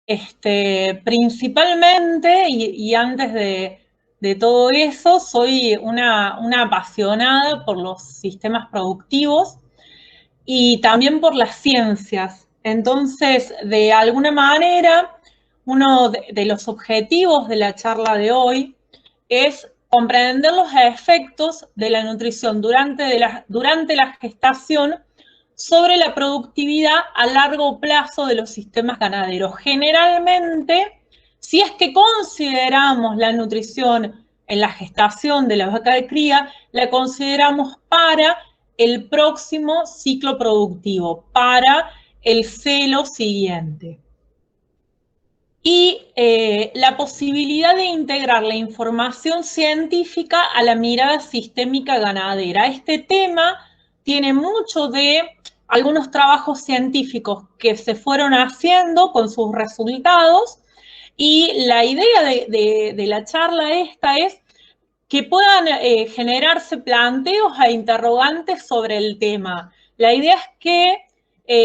Principalmente, y antes de todo eso, soy una apasionada por los sistemas productivos y también por las ciencias. Entonces, de alguna manera, uno de los objetivos de la charla de hoy es comprender los efectos de la nutrición durante la gestación sobre la productividad a largo plazo de los sistemas ganaderos. Generalmente, si es que consideramos la nutrición en la gestación de la vaca de cría, la consideramos para el próximo ciclo productivo, para el celo siguiente. Y la posibilidad de integrar la información científica a la mirada sistémica ganadera. Este tema tiene mucho de algunos trabajos científicos que se fueron haciendo con sus resultados, y la idea de la charla esta es que puedan generarse planteos e interrogantes sobre el tema. La idea es que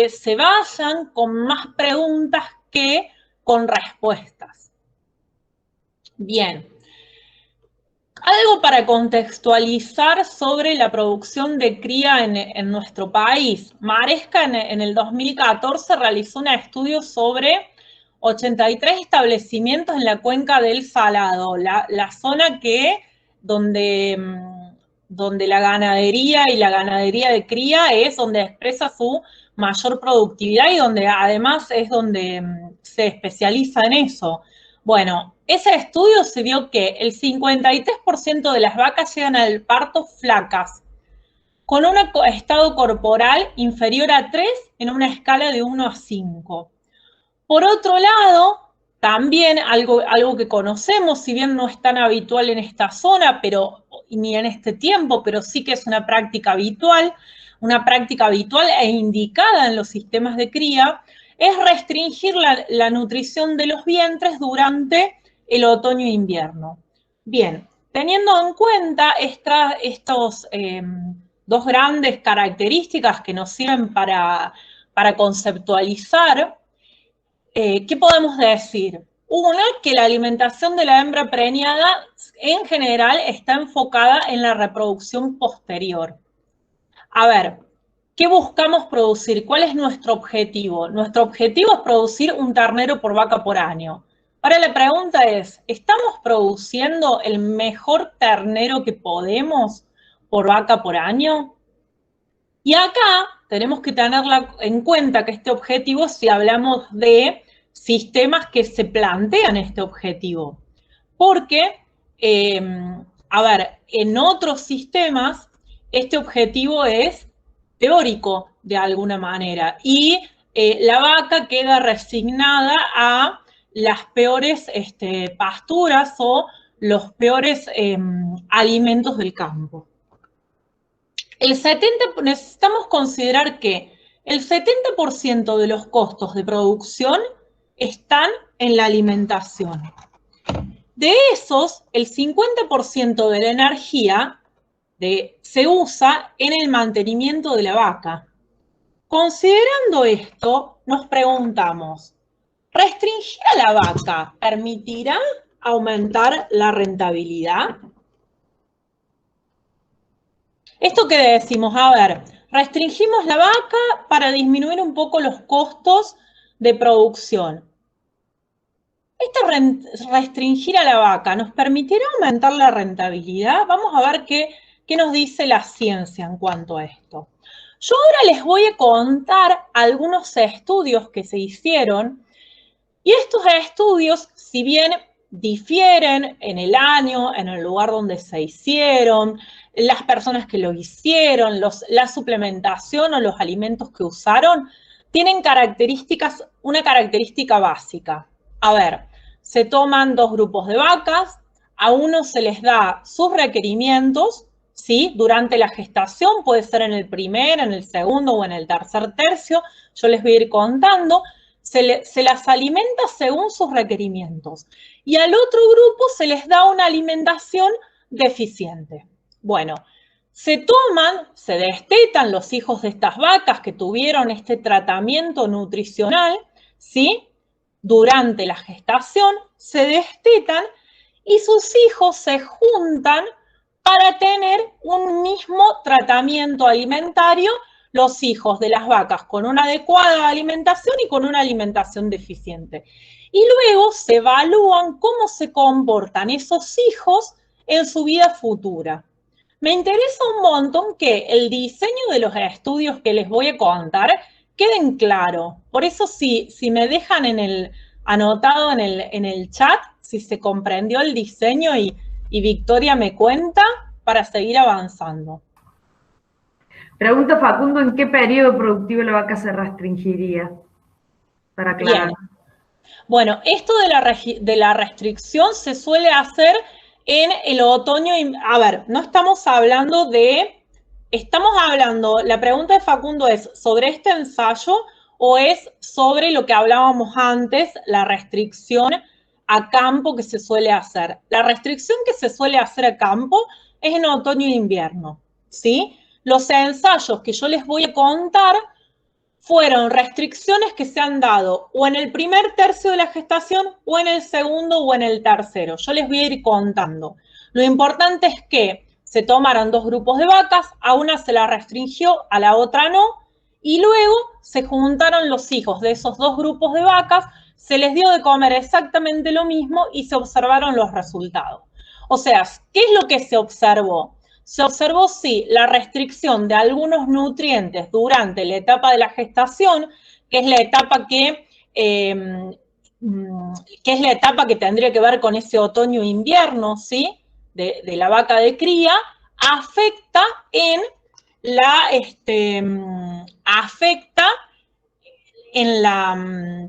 se vayan con más preguntas que con respuestas. Bien. Algo para contextualizar sobre la producción de cría en nuestro país. Maresca en el 2014 realizó un estudio sobre 83 establecimientos en la cuenca del Salado, la zona donde la ganadería y la ganadería de cría es donde expresa su mayor productividad y donde además es donde se especializa en eso. Bueno, ese estudio se vio que el 53% de las vacas llegan al parto flacas, con un estado corporal inferior a 3 en una escala de 1 a 5. Por otro lado, también algo que conocemos, si bien no es tan habitual en esta zona, ni en este tiempo, pero sí que es una práctica habitual e indicada en los sistemas de cría, es restringir la nutrición de los vientres durante el otoño e invierno. Bien, teniendo en cuenta estos dos grandes características que nos sirven para conceptualizar, ¿qué podemos decir? Una, que la alimentación de la hembra preñada en general está enfocada en la reproducción posterior. A ver, ¿qué buscamos producir? ¿Cuál es nuestro objetivo? Nuestro objetivo es producir un ternero por vaca por año. Ahora la pregunta es, ¿estamos produciendo el mejor ternero que podemos por vaca por año? Y acá tenemos que tener en cuenta que este objetivo, si hablamos de sistemas que se plantean este objetivo. Porque, a ver, en otros sistemas, este objetivo es teórico de alguna manera y la vaca queda resignada a las peores pasturas o los peores alimentos del campo. Necesitamos considerar que el 70% de los costos de producción están en la alimentación. De esos, el 50% de la energía se usa en el mantenimiento de la vaca. Considerando esto, nos preguntamos, ¿restringir a la vaca permitirá aumentar la rentabilidad? Esto que decimos, a ver, restringimos la vaca para disminuir un poco los costos de producción. Restringir a la vaca nos permitirá aumentar la rentabilidad. Vamos a ver qué nos dice la ciencia en cuanto a esto. Yo ahora les voy a contar algunos estudios que se hicieron, y estos estudios, si bien difieren en el año, en el lugar donde se hicieron, las personas que lo hicieron, la suplementación o los alimentos que usaron, tienen una característica básica. A ver, se toman dos grupos de vacas, a uno se les da sus requerimientos, ¿sí? Durante la gestación, puede ser en el primer, en el segundo o en el tercer tercio, yo les voy a ir contando. Se las alimenta según sus requerimientos. Y al otro grupo se les da una alimentación deficiente. Bueno, se destetan los hijos de estas vacas que tuvieron este tratamiento nutricional, ¿sí? durante la gestación, se destetan y sus hijos se juntan para tener un mismo tratamiento alimentario, los hijos de las vacas con una adecuada alimentación y con una alimentación deficiente. Y luego se evalúan cómo se comportan esos hijos en su vida futura. Me interesa un montón que el diseño de los estudios que les voy a contar queden claros. Por eso, si me dejan anotado en el chat, si se comprendió el diseño y Victoria me cuenta para seguir avanzando. Pregunta Facundo, ¿en qué periodo productivo la vaca se restringiría? Para aclarar. Bien. Bueno, esto de la restricción se suele hacer en el otoño. A ver, no estamos hablando la pregunta de Facundo es sobre este ensayo o es sobre lo que hablábamos antes, la restricción a campo que se suele hacer. La restricción que se suele hacer a campo es en otoño e invierno, ¿sí? Los ensayos que yo les voy a contar fueron restricciones que se han dado o en el primer tercio de la gestación o en el segundo o en el tercero. Yo les voy a ir contando. Lo importante es que se tomaron dos grupos de vacas, a una se la restringió, a la otra no, y luego se juntaron los hijos de esos dos grupos de vacas, se les dio de comer exactamente lo mismo y se observaron los resultados. O sea, ¿qué es lo que se observó? Se observó, sí, la restricción de algunos nutrientes durante la etapa de la gestación, que es la etapa que es la etapa que tendría que ver con ese otoño-invierno, ¿sí? De la vaca de cría, afecta en la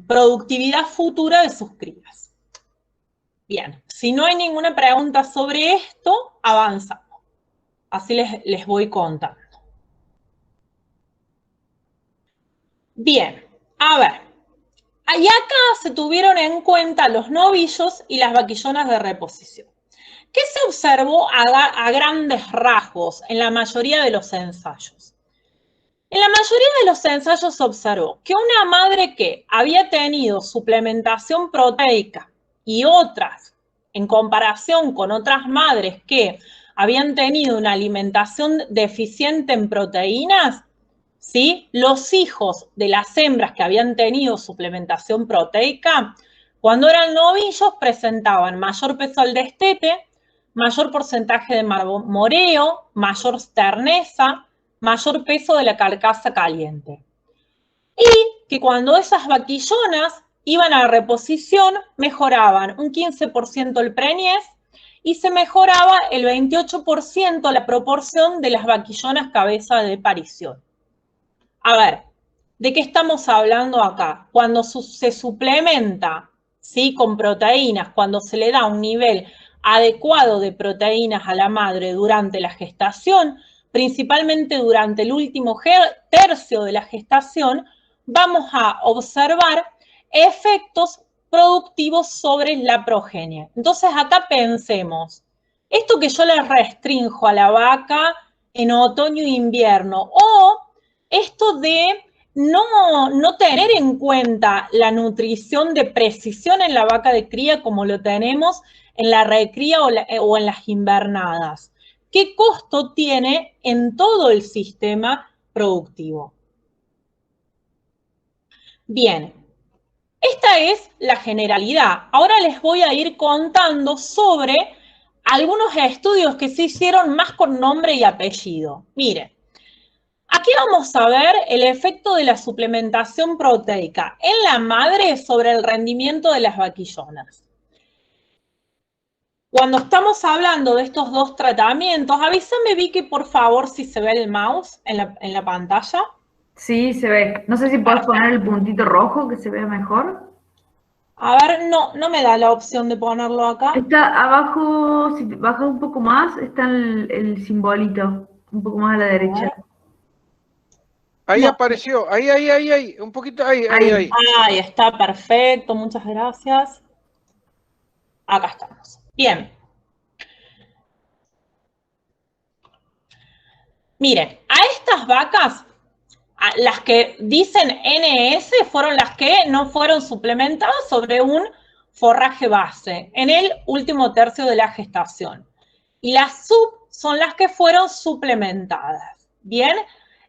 productividad futura de sus crías. Bien, si no hay ninguna pregunta sobre esto, avanzamos. Así les voy contando. Bien, a ver. Y acá se tuvieron en cuenta los novillos y las vaquillonas de reposición. ¿Qué se observó a grandes rasgos en la mayoría de los ensayos? En la mayoría de los ensayos se observó que una madre que había tenido suplementación proteica y otras, en comparación con otras madres que habían tenido una alimentación deficiente en proteínas, ¿sí? Los hijos de las hembras que habían tenido suplementación proteica, cuando eran novillos presentaban mayor peso al destete, mayor porcentaje de marmoreo, mayor terneza, mayor peso de la carcasa caliente. Y que cuando esas vaquillonas iban a reposición, mejoraban un 15% el preñez y se mejoraba el 28% la proporción de las vaquillonas cabeza de parición. A ver, ¿de qué estamos hablando acá? Cuando se suplementa, ¿sí? Con proteínas, cuando se le da un nivel adecuado de proteínas a la madre durante la gestación, principalmente durante el último tercio de la gestación, vamos a observar efectos productivos sobre la progenie. Entonces acá pensemos, esto que yo le restrinjo a la vaca en otoño e invierno, o esto de no tener en cuenta la nutrición de precisión en la vaca de cría como lo tenemos en la recría o en las invernadas. ¿Qué costo tiene en todo el sistema productivo? Bien, esta es la generalidad. Ahora les voy a ir contando sobre algunos estudios que se hicieron más con nombre y apellido. Miren. Aquí vamos a ver el efecto de la suplementación proteica en la madre sobre el rendimiento de las vaquillonas. Cuando estamos hablando de estos dos tratamientos, avísame, Vicky, por favor, si se ve el mouse en la pantalla. Sí, se ve. No sé si puedes poner el puntito rojo que se vea mejor. A ver, no me da la opción de ponerlo acá. Está abajo, si bajas un poco más, está el simbolito, un poco más a la derecha. Ahí No. apareció, ahí, un poquito, ahí. Ahí está, perfecto, muchas gracias. Acá estamos. Bien. Miren, a estas vacas, Las que dicen NS fueron las que no fueron suplementadas sobre un forraje base en el último tercio de la gestación. Y las sub son las que fueron suplementadas. Bien,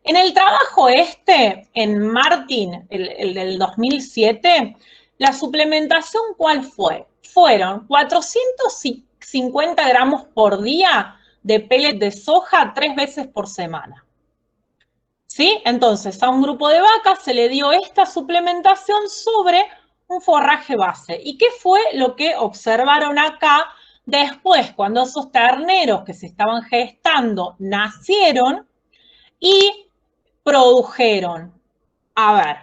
en el trabajo en Martin, el del 2007, la suplementación, ¿cuál fue? Fueron 450 gramos por día de pellet de soja 3 veces por semana. ¿Sí? Entonces, a un grupo de vacas se le dio esta suplementación sobre un forraje base. ¿Y qué fue lo que observaron acá después, cuando esos terneros que se estaban gestando nacieron y produjeron? A ver,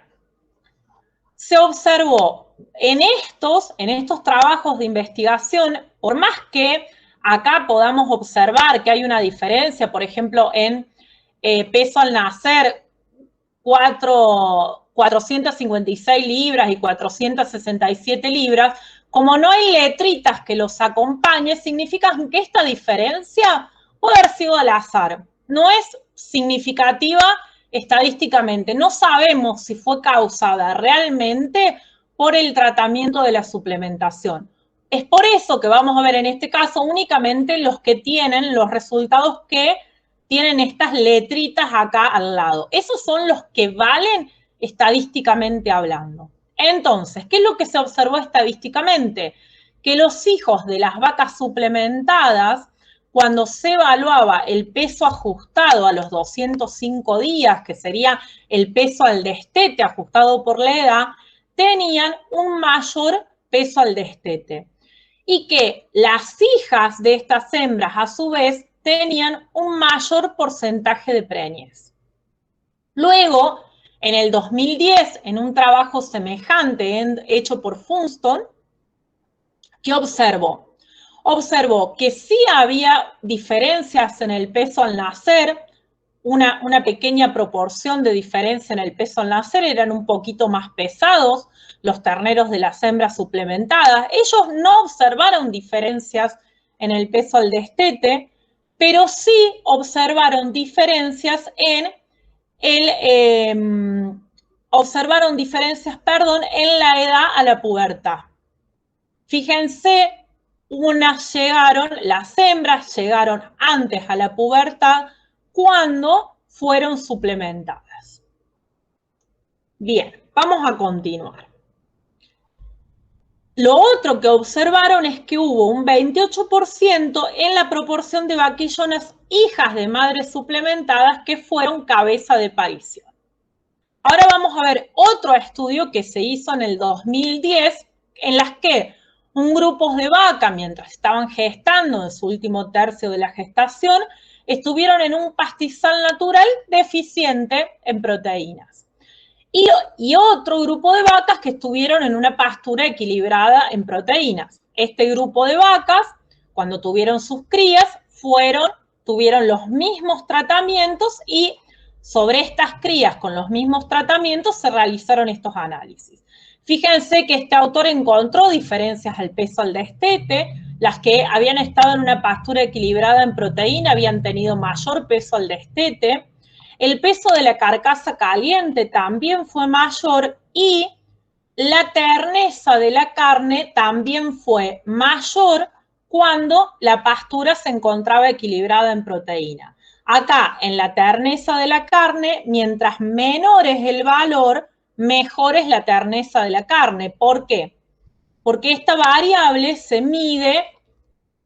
se observó en estos trabajos de investigación, por más que acá podamos observar que hay una diferencia, por ejemplo, en peso al nacer, 456 libras y 467 libras, como no hay letritas que los acompañe, significa que esta diferencia puede haber sido al azar. No es significativa estadísticamente. No sabemos si fue causada realmente por el tratamiento de la suplementación. Es por eso que vamos a ver en este caso únicamente los que tienen los resultados que tienen estas letritas acá al lado. Esos son los que valen estadísticamente hablando. Entonces, ¿qué es lo que se observó estadísticamente? Que los hijos de las vacas suplementadas, cuando se evaluaba el peso ajustado a los 205 días, que sería el peso al destete ajustado por la edad, tenían un mayor peso al destete. Y que las hijas de estas hembras, a su vez, tenían un mayor porcentaje de preñez. Luego, en el 2010, en un trabajo semejante hecho por Funston, ¿qué observó? Observó que sí había diferencias en el peso al nacer, una pequeña proporción de diferencia en el peso al nacer, eran un poquito más pesados los terneros de las hembras suplementadas. Ellos no observaron diferencias en el peso al destete, pero sí observaron diferencias en en la edad a la pubertad. Fíjense, las hembras llegaron antes a la pubertad cuando fueron suplementadas. Bien, vamos a continuar. Lo otro que observaron es que hubo un 28% en la proporción de vaquillonas hijas de madres suplementadas que fueron cabeza de parición. Ahora vamos a ver otro estudio que se hizo en el 2010, en las que un grupo de vacas, mientras estaban gestando en su último tercio de la gestación, estuvieron en un pastizal natural deficiente en proteínas. Y otro grupo de vacas que estuvieron en una pastura equilibrada en proteínas. Este grupo de vacas, cuando tuvieron sus crías, tuvieron los mismos tratamientos y sobre estas crías con los mismos tratamientos se realizaron estos análisis. Fíjense que este autor encontró diferencias al peso al destete. Las que habían estado en una pastura equilibrada en proteína habían tenido mayor peso al destete. El peso de la carcasa caliente también fue mayor y la terneza de la carne también fue mayor cuando la pastura se encontraba equilibrada en proteína. Acá, en la terneza de la carne, mientras menor es el valor, mejor es la terneza de la carne. ¿Por qué? Porque esta variable se mide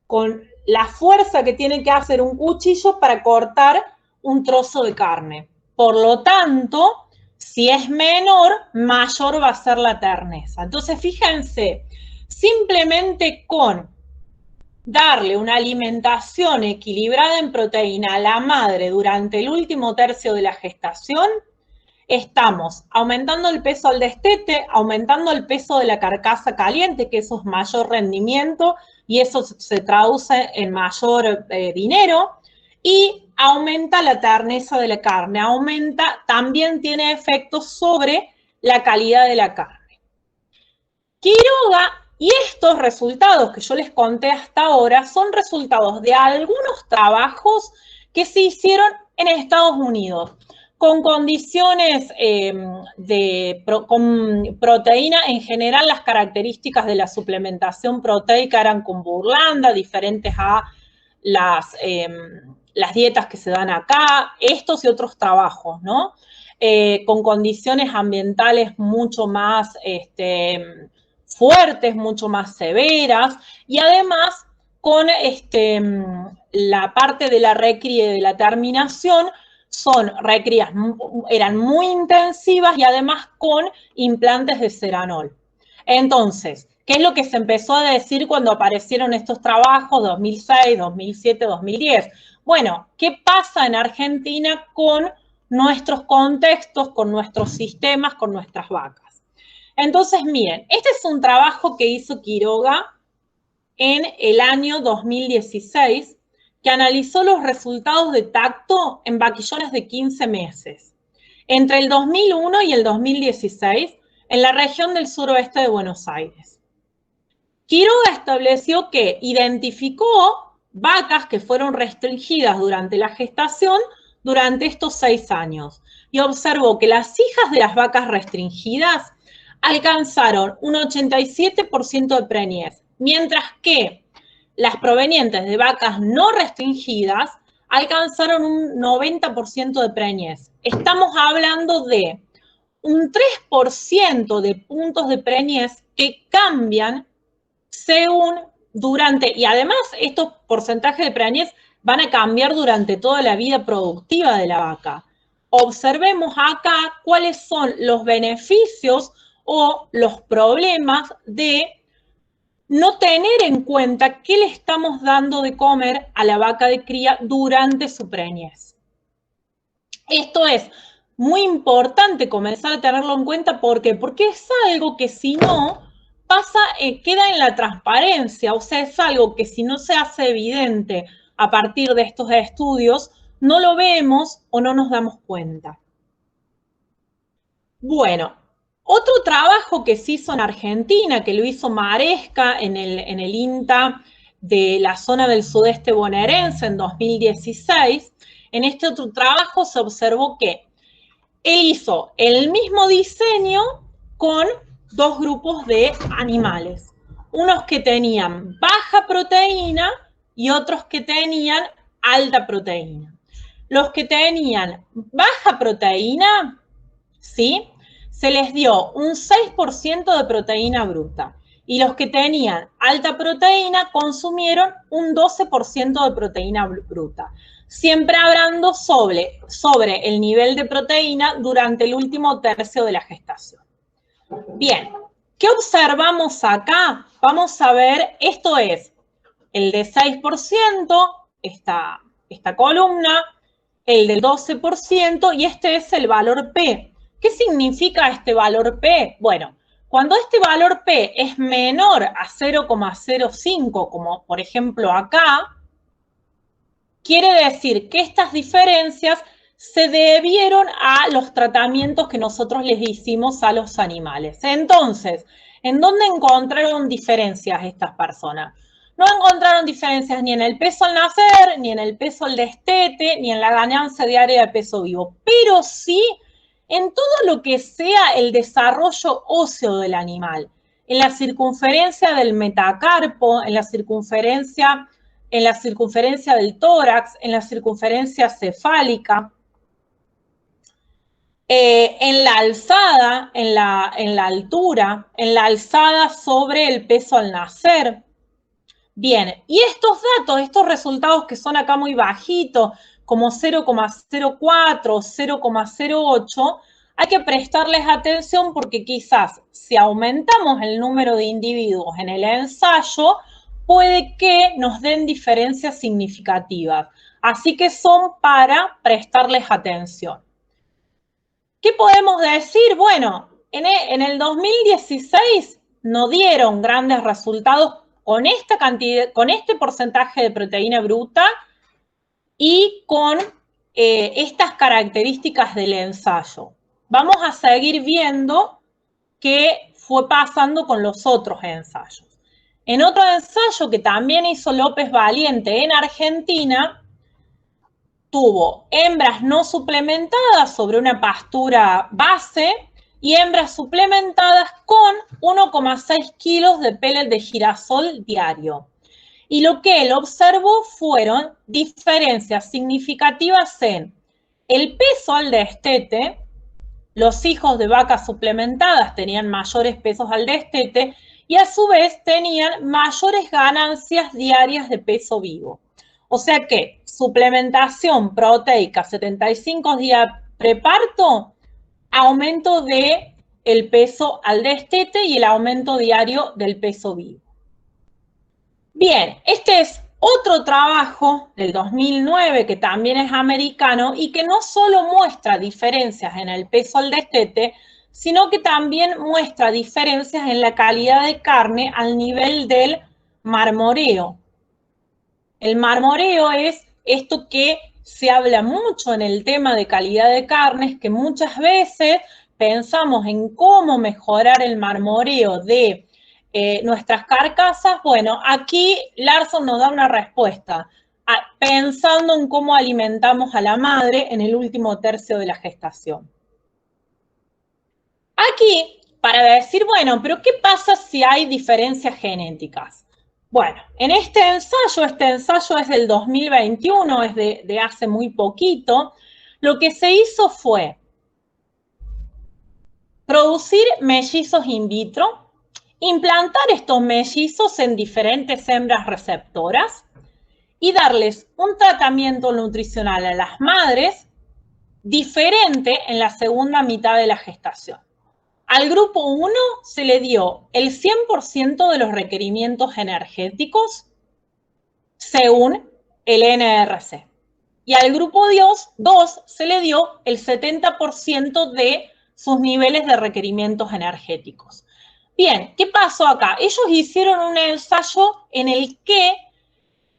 con la fuerza que tiene que hacer un cuchillo para cortar un trozo de carne. Por lo tanto, si es menor, mayor va a ser la terneza. Entonces, fíjense, simplemente con darle una alimentación equilibrada en proteína a la madre durante el último tercio de la gestación, estamos aumentando el peso al destete, aumentando el peso de la carcasa caliente, que eso es mayor rendimiento y eso se traduce en mayor dinero, y aumenta la terneza de la carne, también tiene efectos sobre la calidad de la carne. Quiroga, y estos resultados que yo les conté hasta ahora son resultados de algunos trabajos que se hicieron en Estados Unidos con condiciones con proteína, en general las características de la suplementación proteica eran con burlanda, diferentes a las dietas que se dan acá, estos y otros trabajos, ¿no? Con condiciones ambientales mucho más fuertes, mucho más severas, y además con la parte de la recría y de la terminación, son recrías, eran muy intensivas y además con implantes de ceranol. Entonces, ¿qué es lo que se empezó a decir cuando aparecieron estos trabajos 2006, 2007, 2010? Bueno, ¿qué pasa en Argentina con nuestros contextos, con nuestros sistemas, con nuestras vacas? Entonces, miren, este es un trabajo que hizo Quiroga en el año 2016, que analizó los resultados de tacto en vaquillones de 15 meses, entre el 2001 y el 2016, en la región del suroeste de Buenos Aires. Quiroga estableció que identificó vacas que fueron restringidas durante la gestación durante estos 6 años y observó que las hijas de las vacas restringidas alcanzaron un 87% de preñez, mientras que las provenientes de vacas no restringidas alcanzaron un 90% de preñez. Estamos hablando de un 3% de puntos de preñez que cambian según durante, y además estos porcentajes de preñez van a cambiar durante toda la vida productiva de la vaca. Observemos acá cuáles son los beneficios o los problemas de no tener en cuenta qué le estamos dando de comer a la vaca de cría durante su preñez. Esto es muy importante comenzar a tenerlo en cuenta. ¿Por qué? Porque es algo que si no pasa, queda en la transparencia, o sea, es algo que si no se hace evidente a partir de estos estudios, no lo vemos o no nos damos cuenta. Bueno, otro trabajo que se hizo en Argentina, que lo hizo Maresca en el INTA de la zona del sudeste bonaerense en 2016, en este otro trabajo se observó que él hizo el mismo diseño con 2 grupos de animales, unos que tenían baja proteína y otros que tenían alta proteína. Los que tenían baja proteína, ¿sí?, se les dio un 6% de proteína bruta y los que tenían alta proteína consumieron un 12% de proteína bruta, siempre hablando sobre el nivel de proteína durante el último tercio de la gestación. Bien, ¿qué observamos acá? Vamos a ver, esto es el de 6%, esta columna, el del 12% y este es el valor P. ¿Qué significa este valor P? Bueno, cuando este valor P es menor a 0,05, como por ejemplo acá, quiere decir que estas diferencias se debieron a los tratamientos que nosotros les hicimos a los animales. Entonces, ¿en dónde encontraron diferencias estas personas? No encontraron diferencias ni en el peso al nacer, ni en el peso al destete, ni en la ganancia diaria de peso vivo, pero sí en todo lo que sea el desarrollo óseo del animal, en la circunferencia del metacarpo, en la circunferencia del tórax, en la circunferencia cefálica, en la alzada, en la altura, en la alzada sobre el peso al nacer. Bien, y estos datos, estos resultados que son acá muy bajitos, como 0,04 o 0,08, hay que prestarles atención porque quizás si aumentamos el número de individuos en el ensayo, puede que nos den diferencias significativas. Así que son para prestarles atención. ¿Qué podemos decir? Bueno, en el 2016 no dieron grandes resultados con esta cantidad, con este porcentaje de proteína bruta y con estas características del ensayo. Vamos a seguir viendo qué fue pasando con los otros ensayos. En otro ensayo que también hizo López Valiente en Argentina, tuvo hembras no suplementadas sobre una pastura base y hembras suplementadas con 1,6 kilos de pellet de girasol diario. Y lo que él observó fueron diferencias significativas en el peso al destete. Los hijos de vacas suplementadas tenían mayores pesos al destete y a su vez tenían mayores ganancias diarias de peso vivo. O sea que suplementación proteica 75 días preparto, aumento de el peso al destete y el aumento diario del peso vivo. Bien, este es otro trabajo del 2009 que también es americano y que no solo muestra diferencias en el peso al destete, sino que también muestra diferencias en la calidad de carne al nivel del marmoreo. El marmoreo es esto que se habla mucho en el tema de calidad de carnes, que muchas veces pensamos en cómo mejorar el marmoreo de nuestras carcasas. Bueno, aquí Larsson nos da una respuesta, pensando en cómo alimentamos a la madre en el último tercio de la gestación. Aquí, para decir, bueno, pero ¿qué pasa si hay diferencias genéticas? Bueno, en este ensayo es del 2021, es de hace muy poquito, lo que se hizo fue producir mellizos in vitro, implantar estos mellizos en diferentes hembras receptoras y darles un tratamiento nutricional a las madres diferente en la segunda mitad de la gestación. Al grupo 1 se le dio el 100% de los requerimientos energéticos según el NRC. Y al grupo 2 se le dio el 70% de sus niveles de requerimientos energéticos. Bien, ¿qué pasó acá? Ellos hicieron un ensayo en el que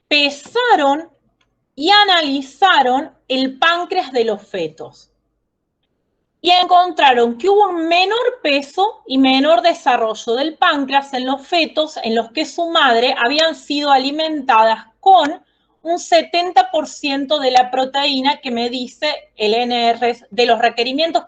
pesaron y analizaron el páncreas de los fetos. Y encontraron que hubo un menor peso y menor desarrollo del páncreas en los fetos en los que su madre habían sido alimentadas con un 70% de la proteína que me dice el NRC, de los requerimientos,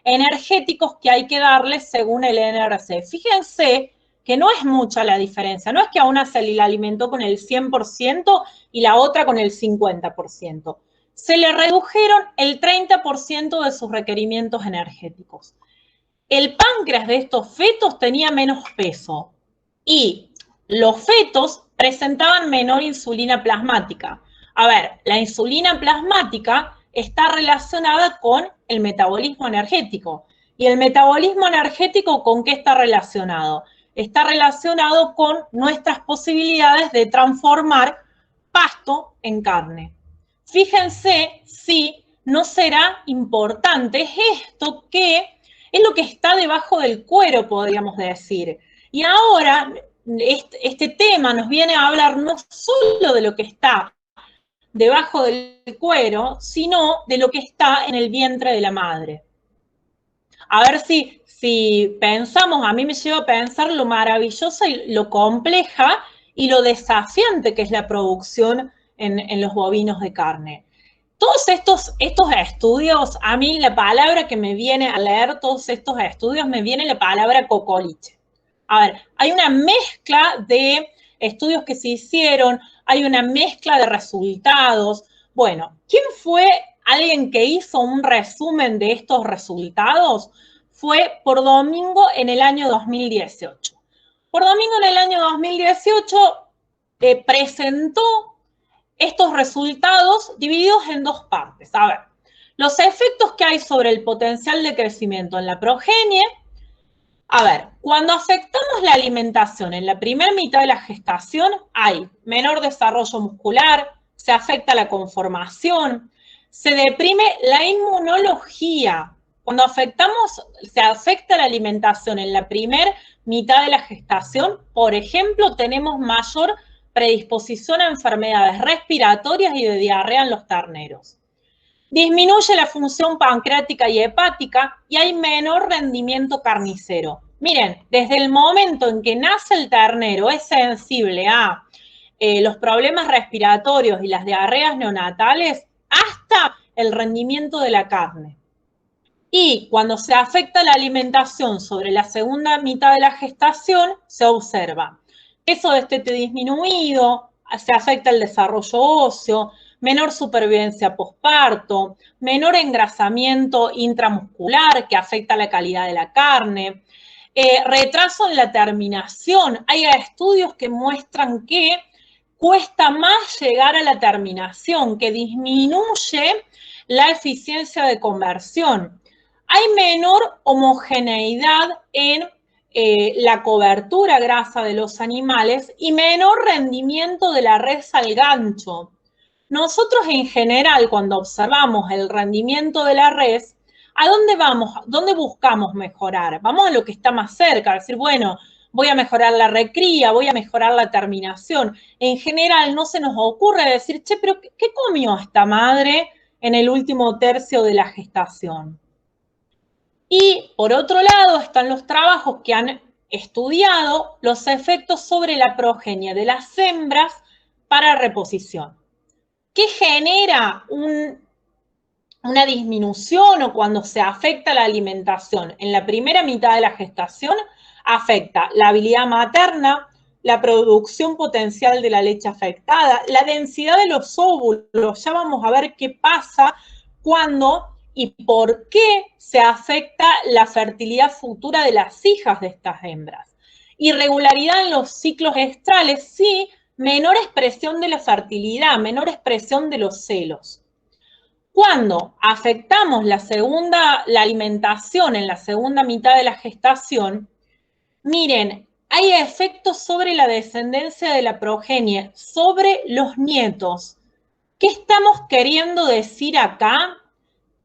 energéticos que hay que darles según el NRC. Fíjense que no es mucha la diferencia, no es que a una se la alimentó con el 100% y la otra con el 50%. Se le redujeron el 30% de sus requerimientos energéticos. El páncreas de estos fetos tenía menos peso y los fetos presentaban menor insulina plasmática. A ver, la insulina plasmática está relacionada con el metabolismo energético. ¿Y el metabolismo energético con qué está relacionado? Está relacionado con nuestras posibilidades de transformar pasto en carne. Fíjense si no será importante esto que es lo que está debajo del cuero, podríamos decir. Y ahora este tema nos viene a hablar no solo de lo que está debajo del cuero, sino de lo que está en el vientre de la madre. A ver si pensamos, a mí me lleva a pensar lo maravillosa y lo compleja y lo desafiante que es la producción en los bovinos de carne. Todos estos estudios, a mí la palabra que me viene a leer todos estos estudios, me viene la palabra cocoliche. A ver, hay una mezcla de estudios que se hicieron, hay una mezcla de resultados. Bueno, ¿quién fue alguien que hizo un resumen de estos resultados? Fue Por Domingo en el año 2018. Por Domingo en el año 2018 presentó estos resultados divididos en dos partes. A ver, los efectos que hay sobre el potencial de crecimiento en la progenie. A ver, cuando afectamos la alimentación en la primera mitad de la gestación, hay menor desarrollo muscular, se afecta la conformación, se deprime la inmunología. Cuando se afecta la alimentación en la primera mitad de la gestación, por ejemplo, tenemos mayor predisposición a enfermedades respiratorias y de diarrea en los terneros. Disminuye la función pancreática y hepática y hay menor rendimiento carnicero. Miren, desde el momento en que nace el ternero es sensible a los problemas respiratorios y las diarreas neonatales, hasta el rendimiento de la carne. Y cuando se afecta la alimentación sobre la segunda mitad de la gestación, se observa peso destete disminuido, se afecta el desarrollo óseo, menor supervivencia posparto, menor engrasamiento intramuscular que afecta la calidad de la carne, retraso en la terminación. Hay estudios que muestran que cuesta más llegar a la terminación, que disminuye la eficiencia de conversión. Hay menor homogeneidad en la cobertura grasa de los animales y menor rendimiento de la res al gancho. Nosotros en general, cuando observamos el rendimiento de la res, ¿a dónde vamos? ¿Dónde buscamos mejorar? Vamos a lo que está más cerca, decir, bueno, voy a mejorar la recría, voy a mejorar la terminación. En general no se nos ocurre decir, che, pero ¿qué comió esta madre en el último tercio de la gestación? Y por otro lado están los trabajos que han estudiado los efectos sobre la progenie de las hembras para reposición. ¿Qué genera una disminución o cuando se afecta la alimentación? En la primera mitad de la gestación afecta la habilidad materna, la producción potencial de la leche afectada, la densidad de los óvulos. Ya vamos a ver qué pasa cuando y por qué se afecta la fertilidad futura de las hijas de estas hembras. Irregularidad en los ciclos estrales, sí, menor expresión de la fertilidad, menor expresión de los celos. Cuando afectamos la alimentación en la segunda mitad de la gestación, miren, hay efectos sobre la descendencia de la progenie, sobre los nietos. ¿Qué estamos queriendo decir acá?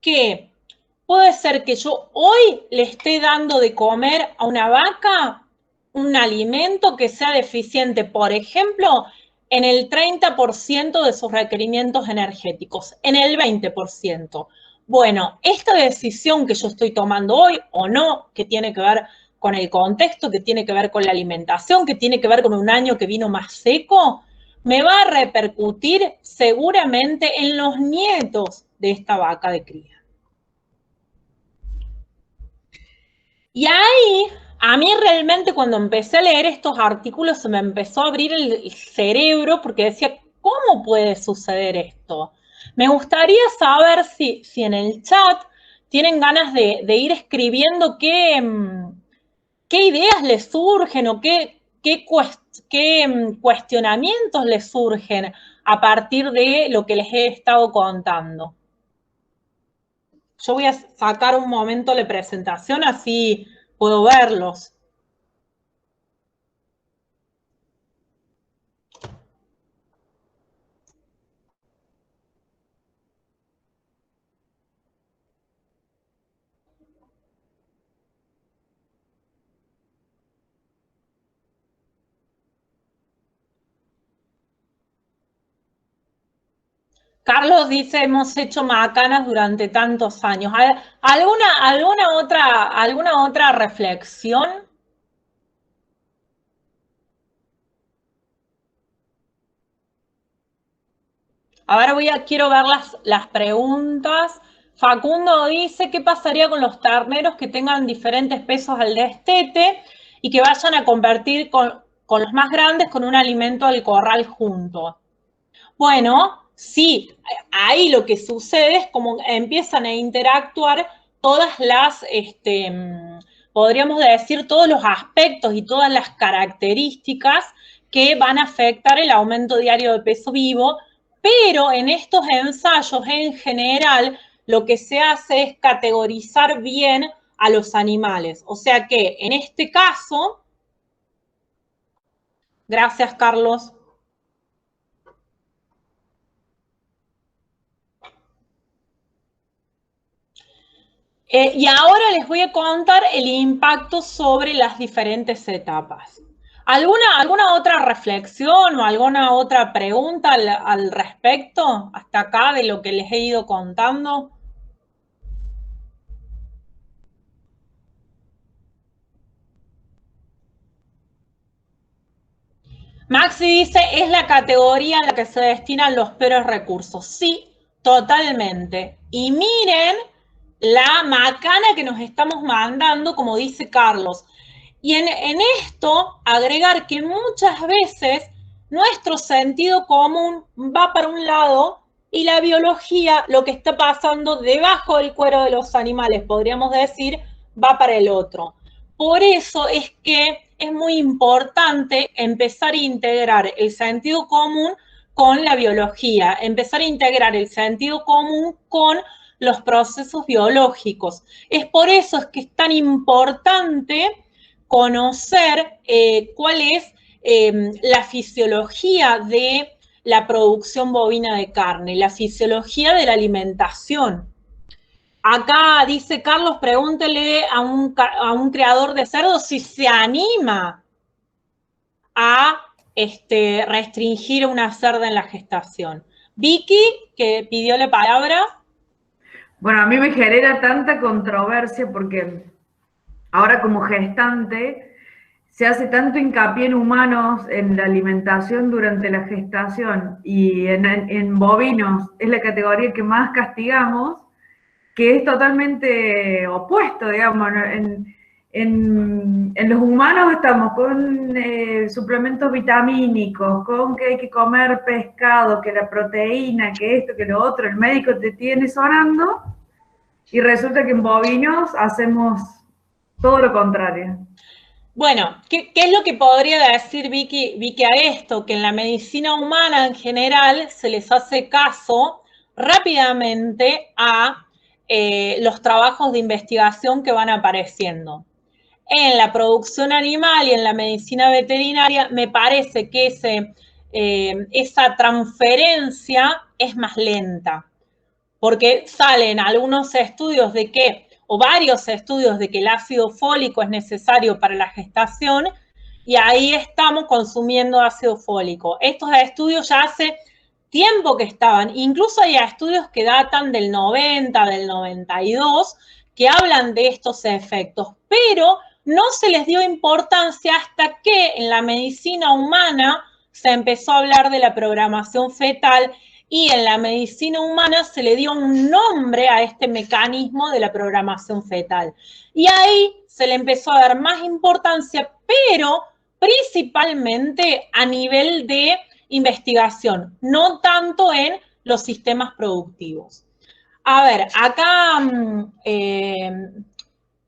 Que puede ser que yo hoy le esté dando de comer a una vaca un alimento que sea deficiente, por ejemplo, en el 30% de sus requerimientos energéticos, en el 20%. Bueno, esta decisión que yo estoy tomando hoy o no, que tiene que ver con el contexto, que tiene que ver con la alimentación, que tiene que ver con un año que vino más seco, me va a repercutir seguramente en los nietos de esta vaca de cría. Y ahí, a mí realmente cuando empecé a leer estos artículos se me empezó a abrir el cerebro porque decía, ¿cómo puede suceder esto? Me gustaría saber si en el chat tienen ganas de ir escribiendo qué ideas les surgen o qué cuestionamientos les surgen a partir de lo que les he estado contando. Yo voy a sacar un momento la presentación, así puedo verlos. Carlos dice, hemos hecho macanas durante tantos años. ¿Alguna otra reflexión? A ver, quiero ver las preguntas. Facundo dice, ¿qué pasaría con los terneros que tengan diferentes pesos al destete y que vayan a convertir con los más grandes con un alimento al corral junto? Bueno, sí, ahí lo que sucede es como empiezan a interactuar todas podríamos decir, todos los aspectos y todas las características que van a afectar el aumento diario de peso vivo, pero en estos ensayos en general lo que se hace es categorizar bien a los animales. O sea que en este caso, gracias Carlos. Y ahora les voy a contar el impacto sobre las diferentes etapas. ¿Alguna otra reflexión o alguna otra pregunta al respecto hasta acá de lo que les he ido contando? Maxi dice, es la categoría en la que se destinan los peores recursos. Sí, Totalmente. Y miren la macana que nos estamos mandando, como dice Carlos. Y en esto, agregar que muchas veces nuestro sentido común va para un lado y la biología, lo que está pasando debajo del cuero de los animales, podríamos decir, va para el otro. Por eso es que es muy importante empezar a integrar el sentido común con la biología, empezar a integrar el sentido común con los procesos biológicos. Es por eso es que es tan importante conocer cuál es la fisiología de la producción bovina de carne, la fisiología de la alimentación. Acá dice Carlos, pregúntele a un criador de cerdos si se anima a restringir una cerda en la gestación. Vicky, que pidió la palabra. Bueno, a mí me genera tanta controversia porque ahora como gestante se hace tanto hincapié en humanos, en la alimentación durante la gestación y en bovinos, es la categoría que más castigamos, que es totalmente opuesto, digamos. En los humanos estamos con suplementos vitamínicos, con que hay que comer pescado, que la proteína, que esto, que lo otro, el médico te tiene sonando, y resulta que en bovinos hacemos todo lo contrario. Bueno, ¿qué es lo que podría decir Vicky a esto? Que en la medicina humana en general se les hace caso rápidamente a los trabajos de investigación que van apareciendo. En la producción animal y en la medicina veterinaria me parece que esa transferencia es más lenta, porque salen algunos estudios de que, o varios estudios de que el ácido fólico es necesario para la gestación, y ahí estamos consumiendo ácido fólico. Estos estudios ya hace tiempo que estaban, incluso hay estudios que datan del 90, del 92, que hablan de estos efectos, pero no se les dio importancia hasta que en la medicina humana se empezó a hablar de la programación fetal y en la medicina humana se le dio un nombre a este mecanismo de la programación fetal. Y ahí se le empezó a dar más importancia, pero principalmente a nivel de investigación, no tanto en los sistemas productivos. A ver, acá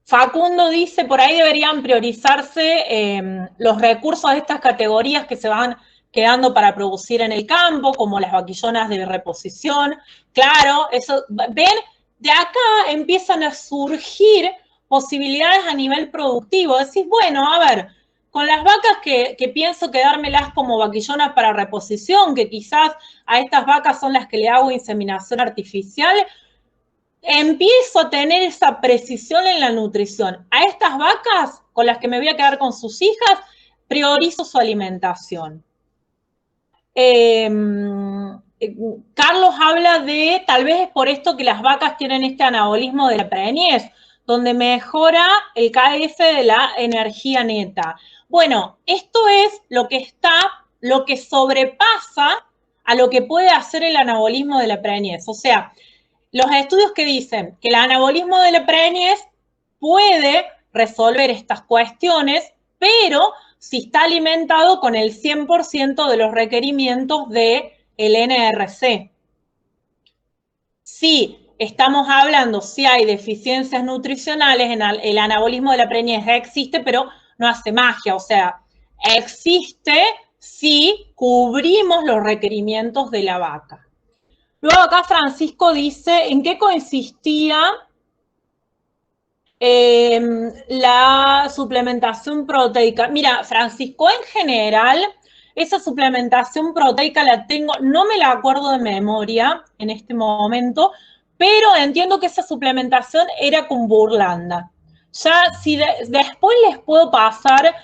Facundo dice, por ahí deberían priorizarse los recursos de estas categorías que se van quedando para producir en el campo, como las vaquillonas de reposición. Claro, eso, ven, de acá empiezan a surgir posibilidades a nivel productivo. Decís, bueno, a ver, con las vacas que pienso quedármelas como vaquillonas para reposición, que quizás a estas vacas son las que le hago inseminación artificial, empiezo a tener esa precisión en la nutrición. A estas vacas con las que me voy a quedar con sus hijas, priorizo su alimentación. Carlos habla de, tal vez es por esto que las vacas tienen este anabolismo de la preñez, donde mejora el KF de la energía neta. Bueno, esto es lo que sobrepasa a lo que puede hacer el anabolismo de la preñez. O sea, los estudios que dicen que el anabolismo de la preñez puede resolver estas cuestiones, pero si está alimentado con el 100% de los requerimientos del NRC. Si estamos hablando, si hay deficiencias nutricionales, el anabolismo de la preñez existe, pero no hace magia, o sea, existe si cubrimos los requerimientos de la vaca. Luego acá Francisco dice, ¿en qué consistía la suplementación proteica? Mira, Francisco, en general, esa suplementación proteica la tengo, no me la acuerdo de memoria en este momento, pero entiendo que esa suplementación era con Burlanda. Ya, si después les puedo pasar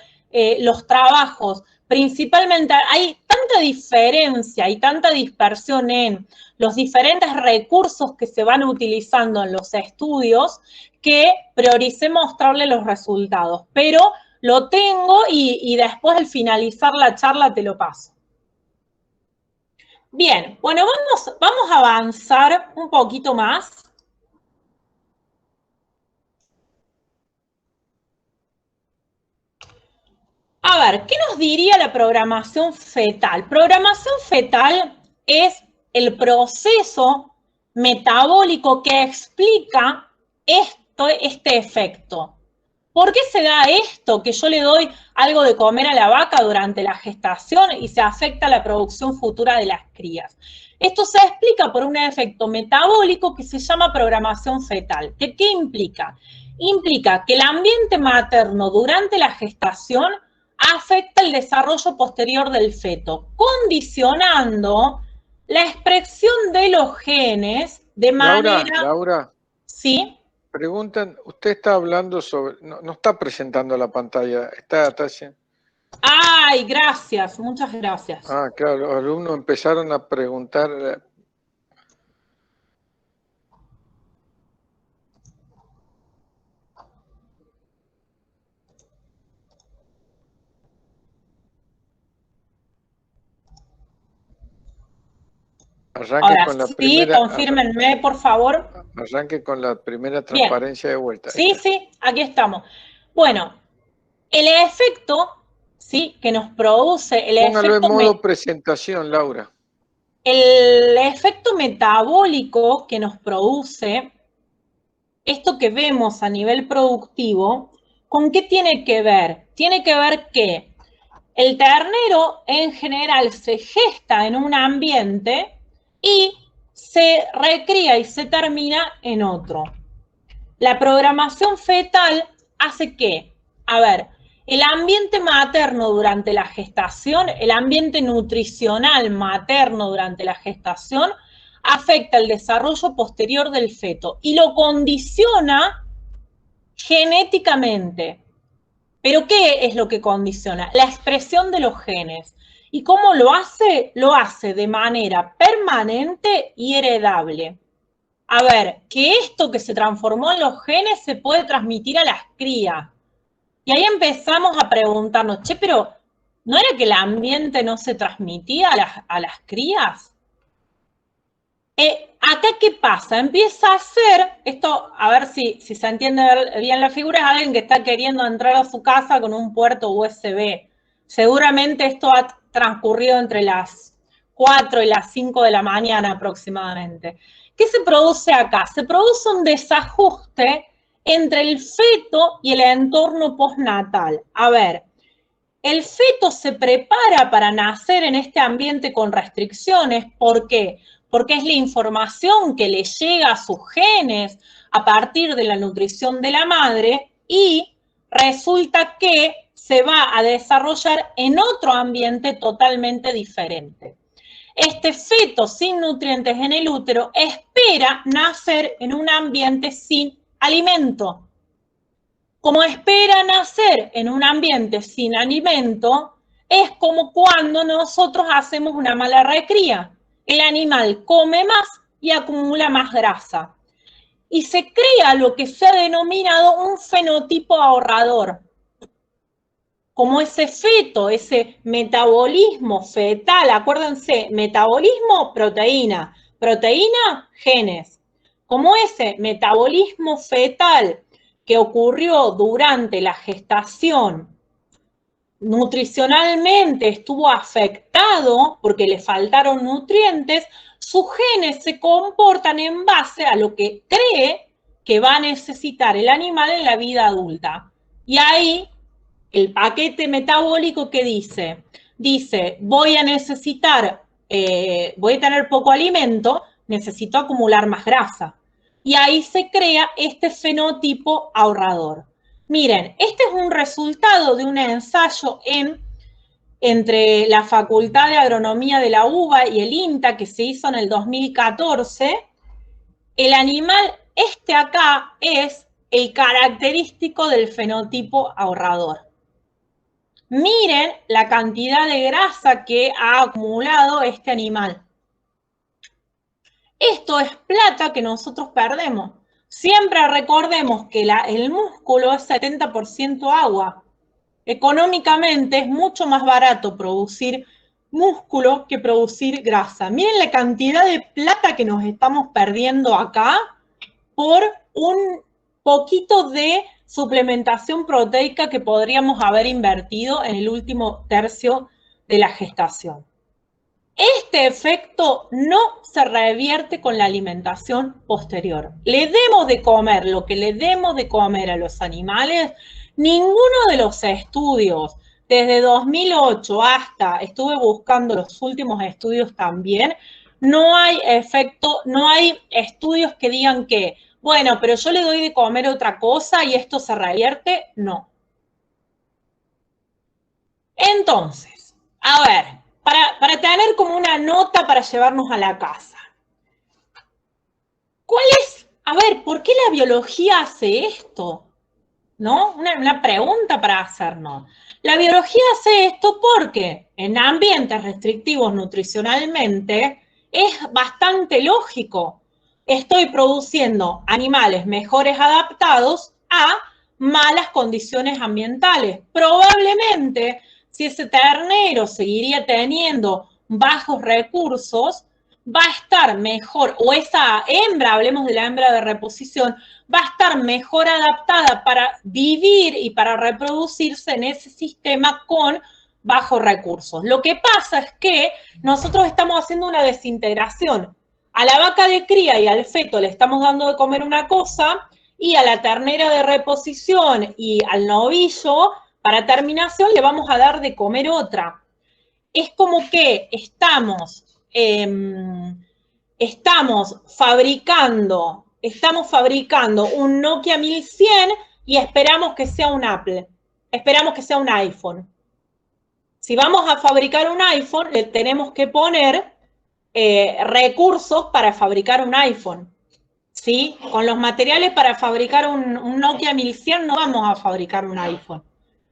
los trabajos, principalmente hay tanta diferencia y tanta dispersión en los diferentes recursos que se van utilizando en los estudios que prioricé mostrarle los resultados, pero lo tengo y después al finalizar la charla te lo paso. Bien, bueno, vamos a avanzar un poquito más. A ver, ¿qué nos diría la programación fetal? Programación fetal es el proceso metabólico que explica este efecto. ¿Por qué se da esto? Que yo le doy algo de comer a la vaca durante la gestación y se afecta la producción futura de las crías. Esto se explica por un efecto metabólico que se llama programación fetal. ¿Qué implica? Implica que el ambiente materno durante la gestación afecta el desarrollo posterior del feto, condicionando la expresión de los genes de manera... Laura, ¿Sí? preguntan, usted está hablando sobre, no está presentando la pantalla, está haciendo... Ay, gracias, muchas gracias. Ah, claro, los alumnos empezaron a preguntar. Ahora sí, confírmenme, por favor. Arranque con la primera Bien. transparencia de vuelta. Sí, sí, aquí estamos. Bueno, el efecto, ¿sí?, que nos produce Póngalo en modo presentación, Laura. El efecto metabólico que nos produce esto que vemos a nivel productivo, ¿con qué tiene que ver? Tiene que ver que el ternero en general se gesta en un ambiente y se recría y se termina en otro. La programación fetal hace que, a ver, el ambiente materno durante la gestación, el ambiente nutricional materno durante la gestación, afecta el desarrollo posterior del feto y lo condiciona genéticamente. ¿Pero qué es lo que condiciona? La expresión de los genes. ¿Y cómo lo hace? Lo hace de manera permanente y heredable. A ver, que esto que se transformó en los genes se puede transmitir a las crías. Y ahí empezamos a preguntarnos, che, pero ¿no era que el ambiente no se transmitía a las crías? Acá, ¿qué pasa? Empieza a hacer, esto, a ver si se entiende bien la figura, es alguien que está queriendo entrar a su casa con un puerto USB. Seguramente esto ha transcurrido entre las 4 y las 5 de la mañana aproximadamente. ¿Qué se produce acá? Se produce un desajuste entre el feto y el entorno postnatal. A ver, el feto se prepara para nacer en este ambiente con restricciones. ¿Por qué? Porque es la información que le llega a sus genes a partir de la nutrición de la madre y resulta que se va a desarrollar en otro ambiente totalmente diferente. Este feto sin nutrientes en el útero espera nacer en un ambiente sin alimento. Como espera nacer en un ambiente sin alimento, es como cuando nosotros hacemos una mala recría. El animal come más y acumula más grasa. Y se crea lo que se ha denominado un fenotipo ahorrador. Como ese feto, ese metabolismo fetal, acuérdense, metabolismo, proteína, proteína, genes. Como ese metabolismo fetal que ocurrió durante la gestación, nutricionalmente estuvo afectado porque le faltaron nutrientes, sus genes se comportan en base a lo que cree que va a necesitar el animal en la vida adulta. Y ahí el paquete metabólico que dice, voy a necesitar, voy a tener poco alimento, necesito acumular más grasa. Y ahí se crea este fenotipo ahorrador. Miren, este es un resultado de un ensayo entre la Facultad de Agronomía de la UBA y el INTA que se hizo en el 2014. El animal, este acá, es el característico del fenotipo ahorrador. Miren la cantidad de grasa que ha acumulado este animal. Esto es plata que nosotros perdemos. Siempre recordemos que el músculo es 70% agua. Económicamente es mucho más barato producir músculo que producir grasa. Miren la cantidad de plata que nos estamos perdiendo acá por un poquito de suplementación proteica que podríamos haber invertido en el último tercio de la gestación. Este efecto no se revierte con la alimentación posterior. Le demos de comer lo que le demos de comer a los animales. Ninguno de los estudios, desde 2008 hasta, estuve buscando los últimos estudios también, no hay efecto, no hay estudios que digan que, bueno, pero yo le doy de comer otra cosa y esto se revierte. No. Entonces, a ver, para tener como una nota para llevarnos a la casa. ¿Cuál es? A ver, ¿por qué la biología hace esto? ¿No? Una pregunta para hacernos. La biología hace esto porque en ambientes restrictivos nutricionalmente es bastante lógico. Estoy produciendo animales mejores adaptados a malas condiciones ambientales. Probablemente, si ese ternero seguiría teniendo bajos recursos, va a estar mejor, o esa hembra, hablemos de la hembra de reposición, va a estar mejor adaptada para vivir y para reproducirse en ese sistema con bajos recursos. Lo que pasa es que nosotros estamos haciendo una desintegración. A la vaca de cría y al feto le estamos dando de comer una cosa y a la ternera de reposición y al novillo, para terminación, le vamos a dar de comer otra. Es como que estamos fabricando un Nokia 1100 y esperamos que sea un Apple, esperamos que sea un iPhone. Si vamos a fabricar un iPhone, le tenemos que poner recursos para fabricar un iPhone. ¿Sí? Con los materiales para fabricar un Nokia 1100 no vamos a fabricar un iPhone.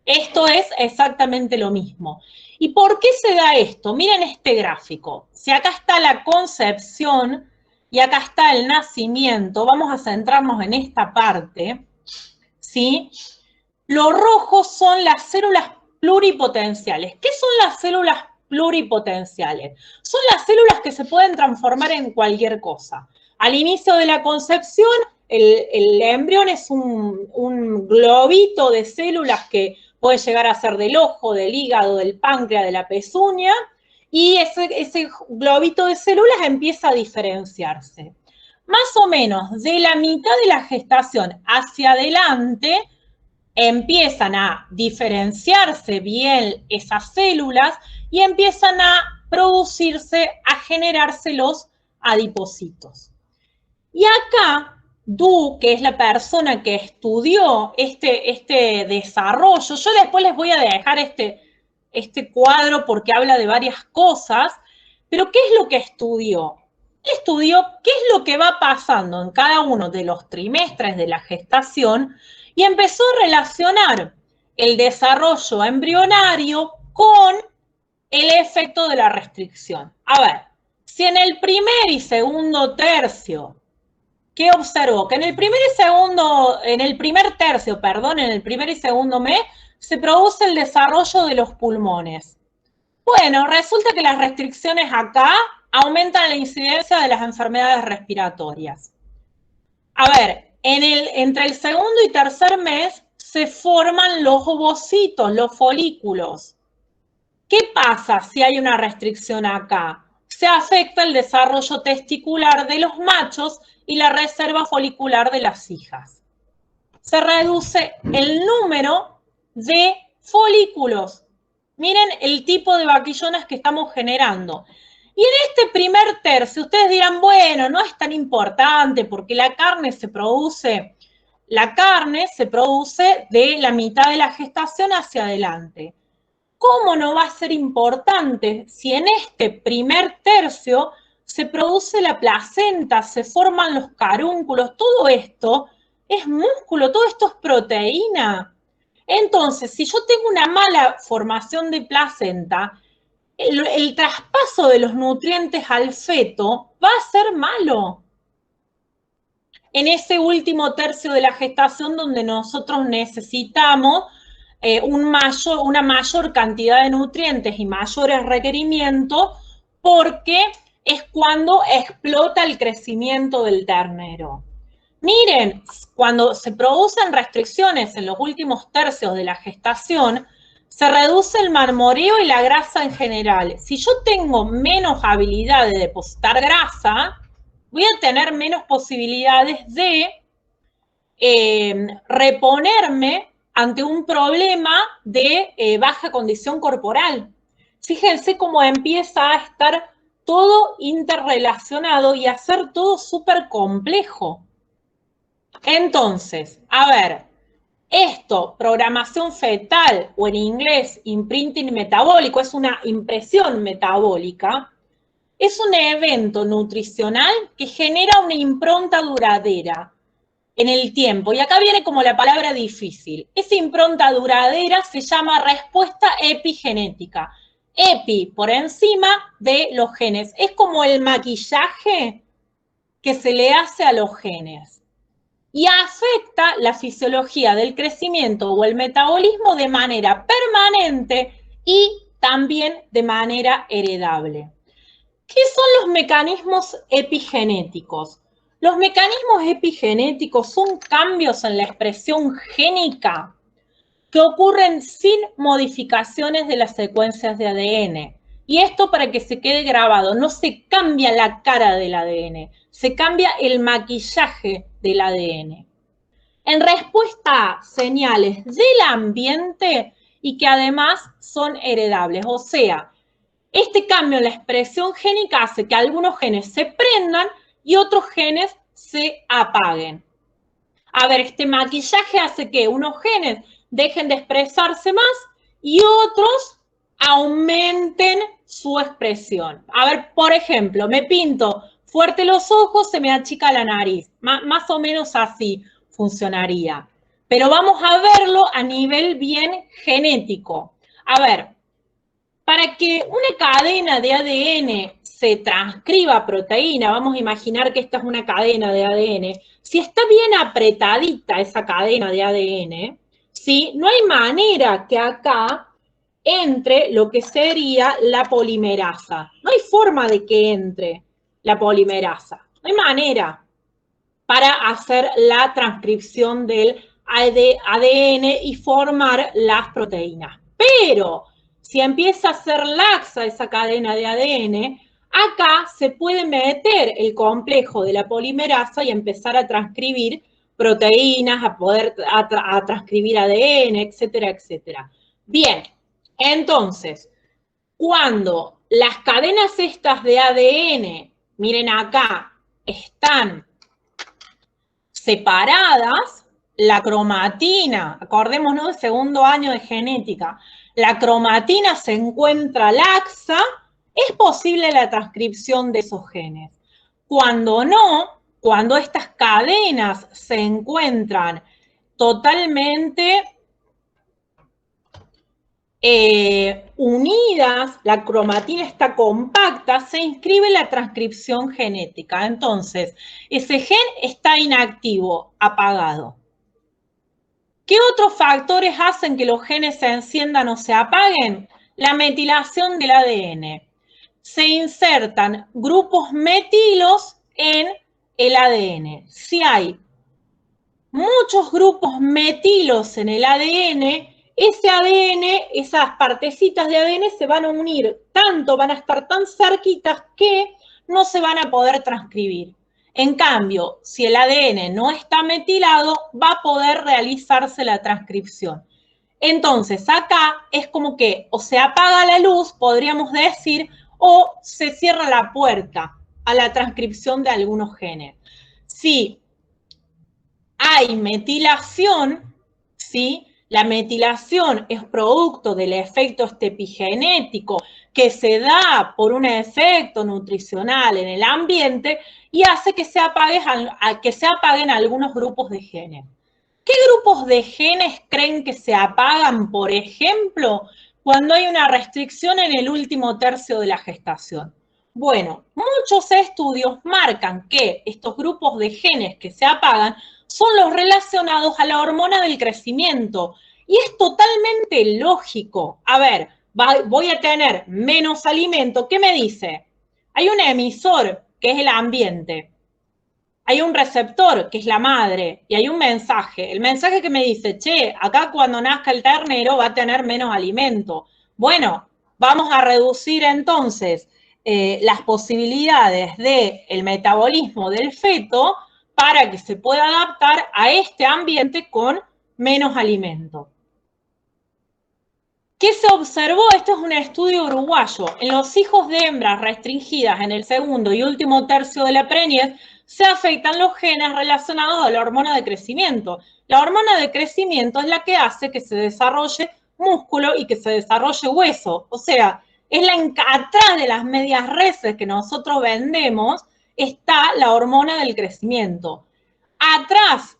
Esto es exactamente lo mismo. ¿Y por qué se da esto? Miren este gráfico. Si acá está la concepción y acá está el nacimiento, vamos a centrarnos en esta parte, ¿sí? Lo rojo son las células pluripotenciales. ¿Qué son las células pluripotenciales? Son las células que se pueden transformar en cualquier cosa. Al inicio de la concepción, el embrión es un globito de células que puede llegar a ser del ojo, del hígado, del páncreas, de la pezuña, y ese globito de células empieza a diferenciarse. Más o menos de la mitad de la gestación hacia adelante empiezan a diferenciarse bien esas células y empiezan a producirse, a generarse los adipocitos. Y acá, Du, que es la persona que estudió este desarrollo, yo después les voy a dejar este cuadro porque habla de varias cosas, pero ¿qué es lo que estudió? Estudió qué es lo que va pasando en cada uno de los trimestres de la gestación y empezó a relacionar el desarrollo embrionario con el efecto de la restricción. A ver, si en el primer y segundo tercio, ¿qué observó? Que en el primer y segundo mes, se produce el desarrollo de los pulmones. Bueno, resulta que las restricciones acá aumentan la incidencia de las enfermedades respiratorias. A ver, entre el segundo y tercer mes se forman los ovocitos, los folículos. ¿Qué pasa si hay una restricción acá? Se afecta el desarrollo testicular de los machos y la reserva folicular de las hijas. Se reduce el número de folículos. Miren el tipo de vaquillonas que estamos generando. Y en este primer tercio, ustedes dirán, bueno, no es tan importante porque la carne se produce de la mitad de la gestación hacia adelante. ¿Cómo no va a ser importante si en este primer tercio se produce la placenta, se forman los carúnculos? Todo esto es músculo, todo esto es proteína. Entonces, si yo tengo una mala formación de placenta, el traspaso de los nutrientes al feto va a ser malo. En ese último tercio de la gestación donde nosotros necesitamos una mayor cantidad de nutrientes y mayores requerimientos, porque es cuando explota el crecimiento del ternero. Miren, cuando se producen restricciones en los últimos tercios de la gestación, se reduce el marmoreo y la grasa en general. Si yo tengo menos habilidad de depositar grasa, voy a tener menos posibilidades de reponerme ante un problema de baja condición corporal. Fíjense cómo empieza a estar todo interrelacionado y a ser todo súper complejo. Entonces, a ver, esto, programación fetal, o en inglés, imprinting metabólico, es una impresión metabólica, es un evento nutricional que genera una impronta duradera en el tiempo. Y acá viene como la palabra difícil. Esa impronta duradera se llama respuesta epigenética. Epi, por encima de los genes. Es como el maquillaje que se le hace a los genes. Y afecta la fisiología del crecimiento o el metabolismo de manera permanente y también de manera heredable. ¿Qué son los mecanismos epigenéticos? Los mecanismos epigenéticos son cambios en la expresión génica que ocurren sin modificaciones de las secuencias de ADN. Y esto para que se quede grabado, no se cambia la cara del ADN, se cambia el maquillaje del ADN. En respuesta a señales del ambiente y que además son heredables. O sea, este cambio en la expresión génica hace que algunos genes se prendan y otros genes se apaguen. A ver, este maquillaje hace que unos genes dejen de expresarse más y otros aumenten su expresión. A ver, por ejemplo, me pinto fuerte los ojos, se me achica la nariz. Más o menos así funcionaría. Pero vamos a verlo a nivel bien genético. A ver, para que una cadena de ADN se transcriba a proteína, vamos a imaginar que esta es una cadena de ADN, si está bien apretadita esa cadena de ADN, ¿sí? No hay manera que acá entre lo que sería la polimerasa. No hay forma de que entre la polimerasa. No hay manera para hacer la transcripción del ADN y formar las proteínas. Pero si empieza a ser laxa esa cadena de ADN, acá se puede meter el complejo de la polimerasa y empezar a transcribir proteínas, a transcribir ADN, etcétera, etcétera. Bien, entonces, cuando las cadenas estas de ADN, miren acá, están separadas, la cromatina, acordémonos del segundo año de genética, la cromatina se encuentra laxa, es posible la transcripción de esos genes. Cuando no, cuando estas cadenas se encuentran totalmente unidas, la cromatina está compacta, se inscribe la transcripción genética. Entonces, ese gen está inactivo, apagado. ¿Qué otros factores hacen que los genes se enciendan o se apaguen? La metilación del ADN. Se insertan grupos metilos en el ADN. Si hay muchos grupos metilos en el ADN, ese ADN, esas partecitas de ADN se van a unir tanto, van a estar tan cerquitas que no se van a poder transcribir. En cambio, si el ADN no está metilado, va a poder realizarse la transcripción. Entonces, acá es como que o se apaga la luz, podríamos decir, o se cierra la puerta a la transcripción de algunos genes. Si hay metilación, ¿sí? La metilación es producto del efecto epigenético que se da por un efecto nutricional en el ambiente y hace que se apaguen algunos grupos de genes. ¿Qué grupos de genes creen que se apagan, por ejemplo, cuando hay una restricción en el último tercio de la gestación? Bueno, muchos estudios marcan que estos grupos de genes que se apagan son los relacionados a la hormona del crecimiento, Y es totalmente lógico. A ver, voy a tener menos alimento. ¿Qué me dice? Hay un emisor, que es el ambiente. Hay un receptor, que es la madre, y hay un mensaje. El mensaje que me dice, che, acá cuando nazca el ternero va a tener menos alimento. Bueno, vamos a reducir entonces las posibilidades del metabolismo del feto para que se pueda adaptar a este ambiente con menos alimento. ¿Qué se observó? Esto es un estudio uruguayo. En los hijos de hembras restringidas en el segundo y último tercio de la preñez, se afectan los genes relacionados a la hormona de crecimiento. La hormona de crecimiento es la que hace que se desarrolle músculo y que se desarrolle hueso. O sea, es atrás de las medias reses que nosotros vendemos está la hormona del crecimiento. Atrás,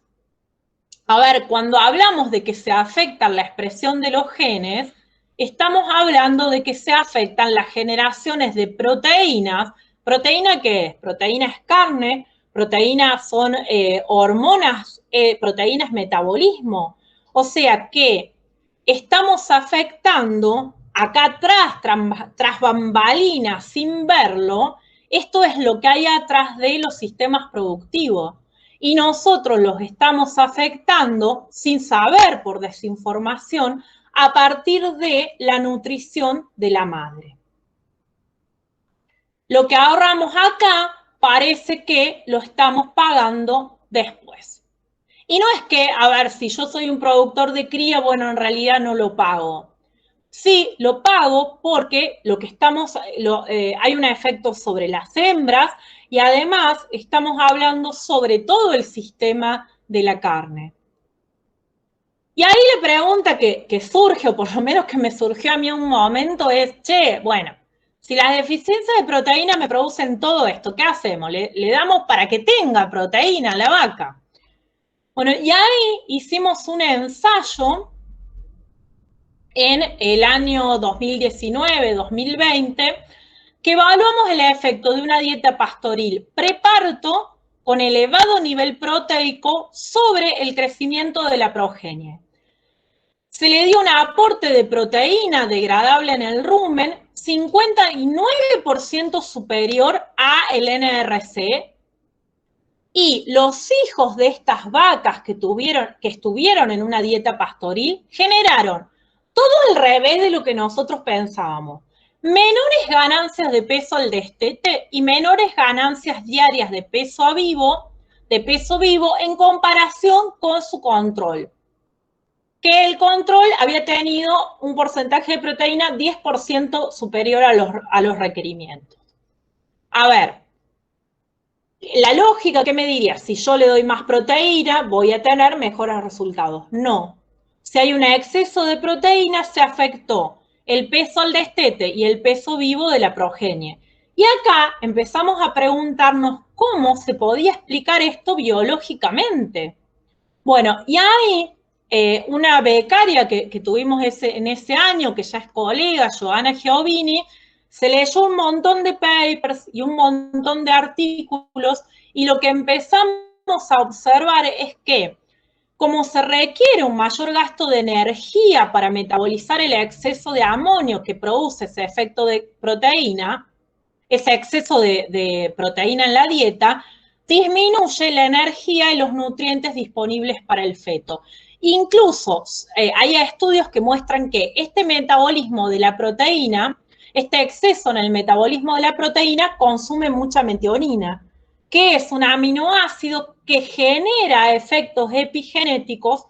a ver, cuando hablamos de que se afecta la expresión de los genes, estamos hablando de que se afectan las generaciones de proteínas. ¿Proteína qué es? Proteína es carne, proteínas son hormonas, proteínas metabolismo. O sea que estamos afectando acá atrás, tras bambalinas, sin verlo, esto es lo que hay atrás de los sistemas productivos. Y nosotros los estamos afectando sin saber, por desinformación, a partir de la nutrición de la madre. Lo que ahorramos acá parece que lo estamos pagando después. Y no es que, a ver, si yo soy un productor de cría, bueno, en realidad no lo pago. Sí, lo pago porque hay un efecto sobre las hembras y además estamos hablando sobre todo el sistema de la carne. Y ahí la pregunta que surge, o por lo menos que me surgió a mí un momento, es, che, bueno, si las deficiencias de proteína me producen todo esto, ¿qué hacemos? ¿Le damos para que tenga proteína a la vaca? Bueno, y ahí hicimos un ensayo en el año 2019-2020 que evaluamos el efecto de una dieta pastoril preparto con elevado nivel proteico sobre el crecimiento de la progenie. Se le dio un aporte de proteína degradable en el rumen 59% superior al NRC, y los hijos de estas vacas que estuvieron en una dieta pastoril generaron todo al revés de lo que nosotros pensábamos. Menores ganancias de peso al destete y menores ganancias diarias de peso vivo en comparación con su control. Que el control había tenido un porcentaje de proteína 10% superior a los requerimientos. A ver, la lógica, ¿qué me diría? Si yo le doy más proteína, voy a tener mejores resultados. No. Si hay un exceso de proteína, se afectó el peso al destete y el peso vivo de la progenie. Y acá empezamos a preguntarnos cómo se podía explicar esto biológicamente. Bueno, y ahí una becaria que tuvimos en ese año, que ya es colega, Joana Giovini, se leyó un montón de papers y un montón de artículos, y lo que empezamos a observar es que como se requiere un mayor gasto de energía para metabolizar el exceso de amonio que produce ese efecto de proteína, ese exceso de proteína en la dieta, disminuye la energía y los nutrientes disponibles para el feto. Incluso hay estudios que muestran que este metabolismo de la proteína, este exceso en el metabolismo de la proteína, consume mucha metionina, que es un aminoácido que genera efectos epigenéticos,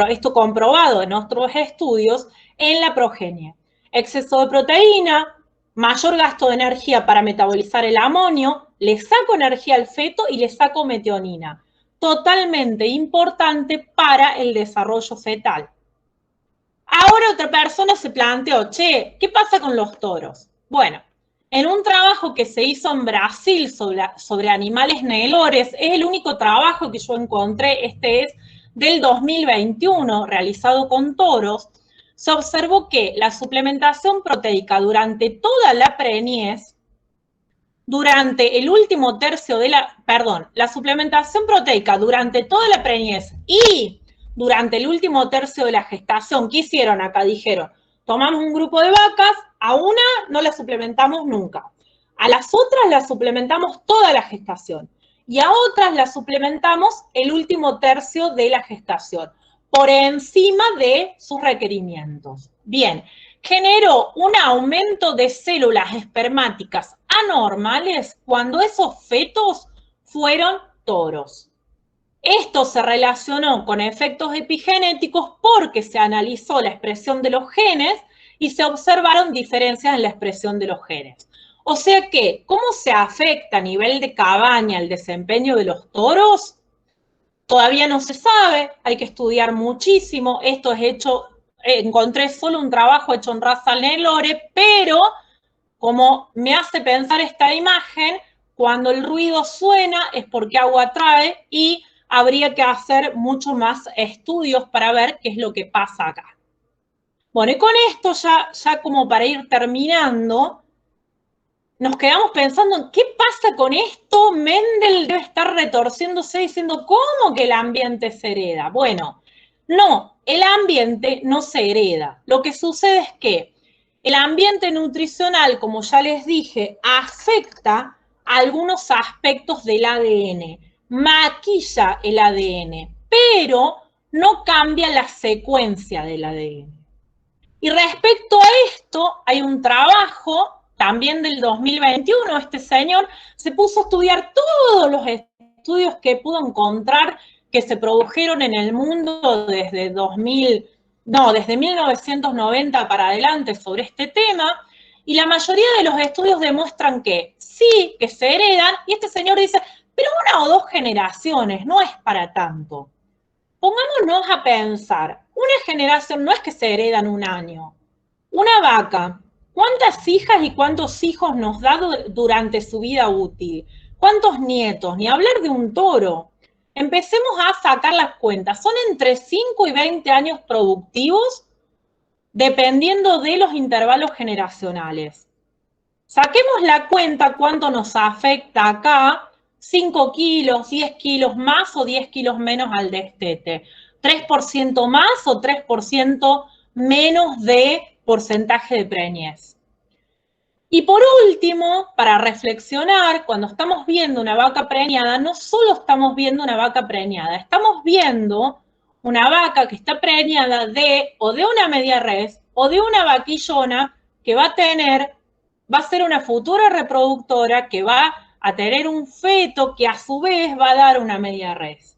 esto comprobado en otros estudios, en la progenie. Exceso de proteína, mayor gasto de energía para metabolizar el amonio, le saco energía al feto y le saco metionina. Totalmente importante para el desarrollo fetal. Ahora otra persona se planteó, che, ¿qué pasa con los toros? Bueno, en un trabajo que se hizo en Brasil sobre animales negores, es el único trabajo que yo encontré, este es del 2021, realizado con toros, se observó que la suplementación proteica durante toda la preñez, durante el último tercio de la suplementación proteica durante toda la preñez y durante el último tercio de la gestación. ¿Qué hicieron acá? Dijeron, tomamos un grupo de vacas, a una no la suplementamos nunca, a las otras las suplementamos toda la gestación y a otras las suplementamos el último tercio de la gestación, por encima de sus requerimientos. Bien, generó un aumento de células espermáticas anormales cuando esos fetos fueron toros. Esto se relacionó con efectos epigenéticos porque se analizó la expresión de los genes y se observaron diferencias en la expresión de los genes. O sea que, ¿cómo se afecta a nivel de cabaña el desempeño de los toros? Todavía no se sabe, hay que estudiar muchísimo. Esto es hecho, encontré solo un trabajo hecho en raza Nelore, pero como me hace pensar esta imagen, cuando el ruido suena es porque agua atrae y habría que hacer mucho más estudios para ver qué es lo que pasa acá. Bueno, y con esto ya como para ir terminando, nos quedamos pensando en qué pasa con esto. Mendel debe estar retorciéndose diciendo, ¿cómo que el ambiente se hereda? Bueno, no, el ambiente no se hereda. Lo que sucede es que el ambiente nutricional, como ya les dije, afecta algunos aspectos del ADN, maquilla el ADN, pero no cambia la secuencia del ADN. Y respecto a esto, hay un trabajo también del 2021, este señor se puso a estudiar todos los estudios que pudo encontrar que se produjeron en el mundo desde 1990 para adelante sobre este tema, y la mayoría de los estudios demuestran que sí, que se heredan, y este señor dice, pero 1 o 2 generaciones, no es para tanto. Pongámonos a pensar, una generación no es que se heredan 1 año. Una vaca, ¿cuántas hijas y cuántos hijos nos da durante su vida útil? ¿Cuántos nietos? Ni hablar de un toro. Empecemos a sacar las cuentas. Son entre 5 y 20 años productivos, dependiendo de los intervalos generacionales. Saquemos la cuenta cuánto nos afecta acá, 5 kilos, 10 kilos más o 10 kilos menos al destete. 3% más o 3% menos de porcentaje de preñez. Y por último, para reflexionar, cuando estamos viendo una vaca preñada, no solo estamos viendo una vaca preñada, estamos viendo una vaca que está preñada de una media res o de una vaquillona que va a ser una futura reproductora que va a tener un feto que a su vez va a dar una media res.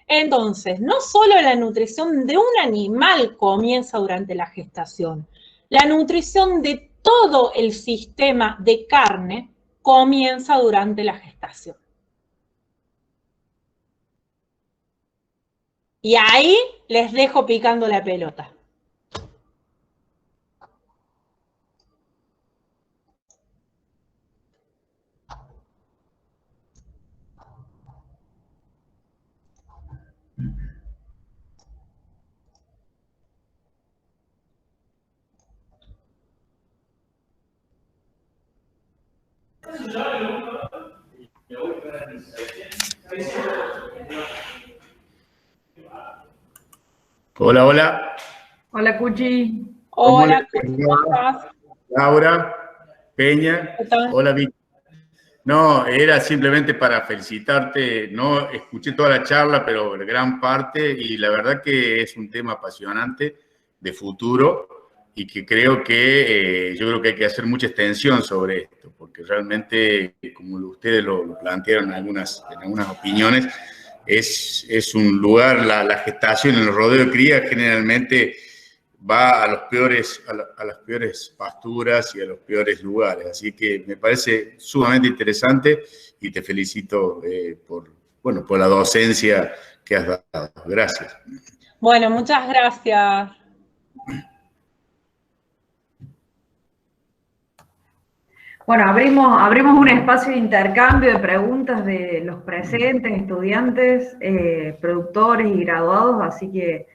Entonces, no solo la nutrición de un animal comienza durante la gestación, la nutrición de todo el sistema de carne comienza durante la gestación. Y ahí les dejo picando la pelota. Hola, hola. Hola, Cuchi. Hola, ¿cómo estás? Laura, Peña. ¿Qué tal? Hola, Vicky. No, era simplemente para felicitarte. No escuché toda la charla, pero gran parte, y la verdad que es un tema apasionante de futuro y que creo que yo creo que hay que hacer mucha extensión sobre esto, porque realmente, como ustedes lo plantearon en algunas opiniones, es un lugar, la gestación en el rodeo de cría generalmente va a las peores pasturas y a los peores lugares. Así que me parece sumamente interesante y te felicito por la docencia que has dado. Gracias. Bueno, muchas gracias. Bueno, abrimos un espacio de intercambio de preguntas de los presentes, estudiantes, productores y graduados, así que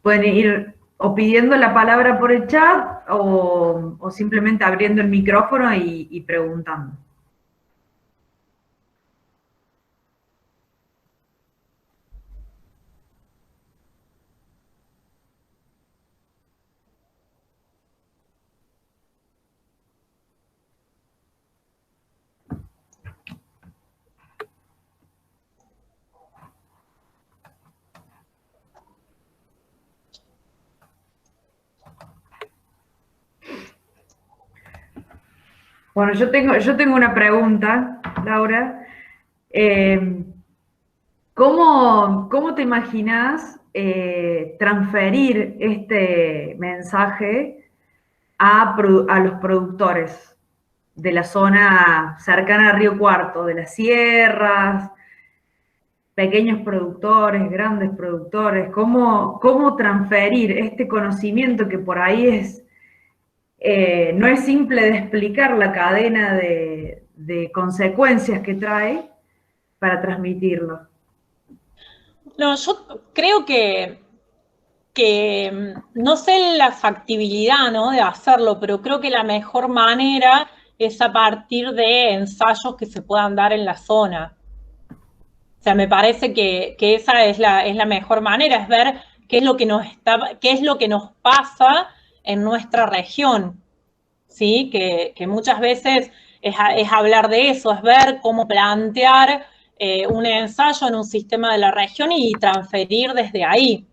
pueden ir o pidiendo la palabra por el chat o simplemente abriendo el micrófono y preguntando. Bueno, yo tengo una pregunta, Laura. ¿Cómo te imaginas transferir este mensaje a los productores de la zona cercana a Río Cuarto, de las sierras, pequeños productores, grandes productores? ¿Cómo transferir este conocimiento que por ahí no es simple de explicar la cadena de consecuencias que trae para transmitirlo? No, yo creo que no sé la factibilidad, ¿no?, de hacerlo, pero creo que la mejor manera es a partir de ensayos que se puedan dar en la zona. O sea, me parece que esa es la mejor manera, es ver qué es lo que nos pasa en nuestra región, ¿sí? Que muchas veces es hablar de eso, es ver cómo plantear un ensayo en un sistema de la región y transferir desde ahí,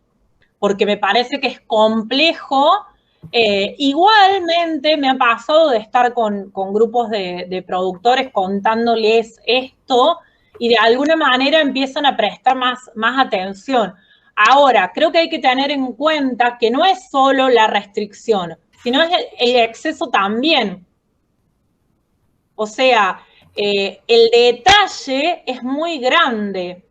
porque me parece que es complejo. Igualmente me ha pasado de estar con grupos de productores contándoles esto y de alguna manera empiezan a prestar más atención. Ahora, creo que hay que tener en cuenta que no es solo la restricción, sino es el exceso también. O sea, el detalle es muy grande.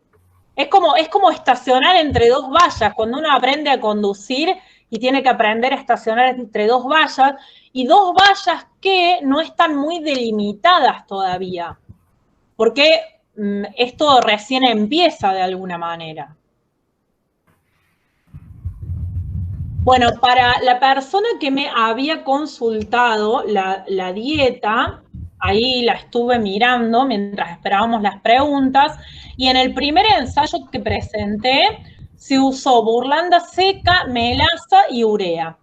Es como estacionar entre dos vallas, cuando uno aprende a conducir y tiene que aprender a estacionar entre dos vallas, y dos vallas que no están muy delimitadas todavía, porque esto recién empieza de alguna manera. Bueno, para la persona que me había consultado la dieta, ahí la estuve mirando mientras esperábamos las preguntas, y en el primer ensayo que presenté se usó burlanda seca, melaza y urea,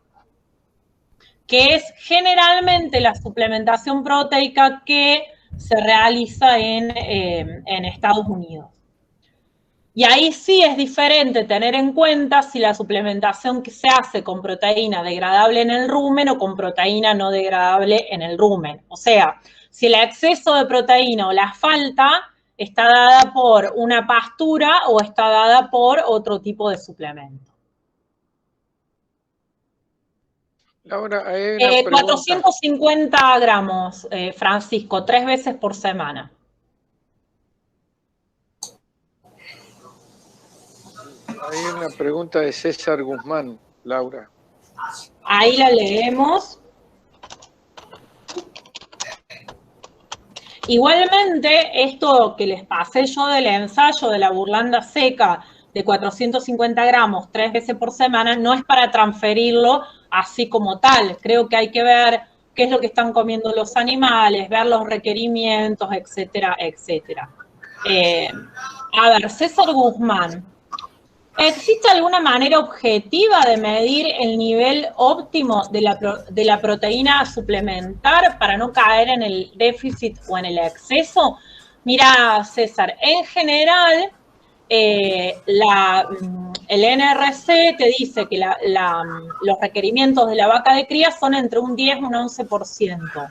que es generalmente la suplementación proteica que se realiza en Estados Unidos. Y ahí sí es diferente tener en cuenta si la suplementación que se hace con proteína degradable en el rumen o con proteína no degradable en el rumen. O sea, si el exceso de proteína o la falta está dada por una pastura o está dada por otro tipo de suplemento. Laura, hay una pregunta. 450 gramos, Francisco, 3 veces por semana. Hay una pregunta de César Guzmán, Laura. Ahí la leemos. Igualmente, esto que les pasé yo del ensayo de la burlanda seca de 450 gramos 3 veces por semana, no es para transferirlo así como tal. Creo que hay que ver qué es lo que están comiendo los animales, ver los requerimientos, etcétera, etcétera. A ver, César Guzmán. ¿Existe alguna manera objetiva de medir el nivel óptimo de la proteína a suplementar para no caer en el déficit o en el exceso? Mira, César, en general, el NRC te dice que los requerimientos de la vaca de cría son entre un 10 y un 11%.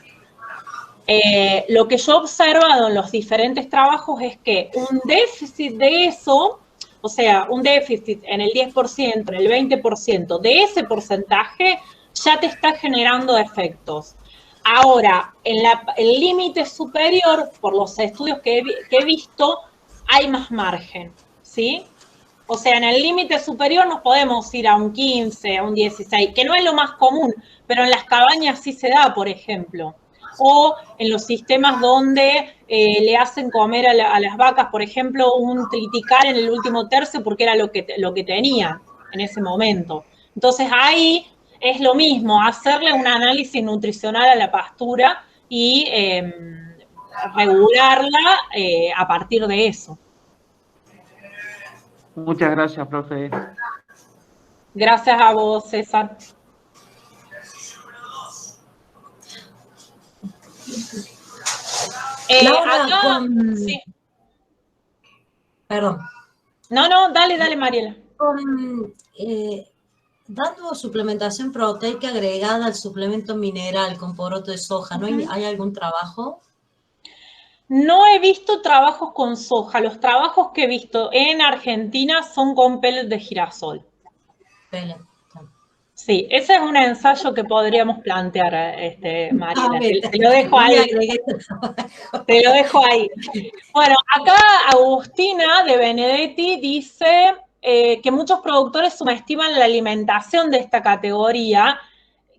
Lo que yo he observado en los diferentes trabajos es que un déficit de eso, o sea, un déficit en el 10%, en el 20% de ese porcentaje, ya te está generando efectos. Ahora, en el límite superior, por los estudios que he visto, hay más margen, ¿sí? O sea, en el límite superior nos podemos ir a un 15, a un 16, que no es lo más común, pero en las cabañas sí se da, por ejemplo. O en los sistemas donde le hacen comer a las vacas, por ejemplo, un tritical en el último tercio porque era lo que tenían en ese momento. Entonces ahí es lo mismo, hacerle un análisis nutricional a la pastura y regularla a partir de eso. Muchas gracias, profe. Gracias a vos, César. Laura, acá, sí. Perdón. No, dale, Mariela. Dando suplementación proteica agregada al suplemento mineral con poroto de soja, ¿no hay algún trabajo? No he visto trabajos con soja. Los trabajos que he visto en Argentina son con pellets de girasol. Pellet. Sí, ese es un ensayo que podríamos plantear, Mariela. Te lo dejo ahí. Te lo dejo ahí. Bueno, acá Agustina de Benedetti dice que muchos productores subestiman la alimentación de esta categoría.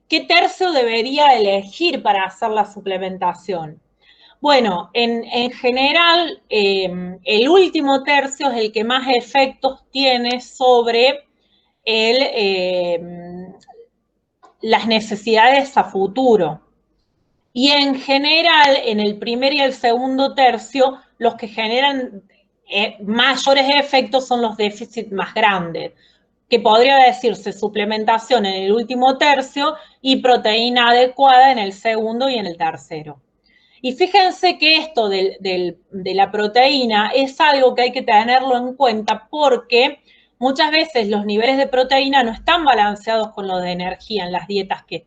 ¿Qué tercio debería elegir para hacer la suplementación? Bueno, en general, el último tercio es el que más efectos tiene sobre las necesidades a futuro. Y en general, en el primer y el segundo tercio, los que generan mayores efectos son los déficits más grandes, que podría decirse suplementación en el último tercio y proteína adecuada en el segundo y en el tercero. Y fíjense que esto de la proteína es algo que hay que tenerlo en cuenta porque muchas veces los niveles de proteína no están balanceados con los de energía en las dietas que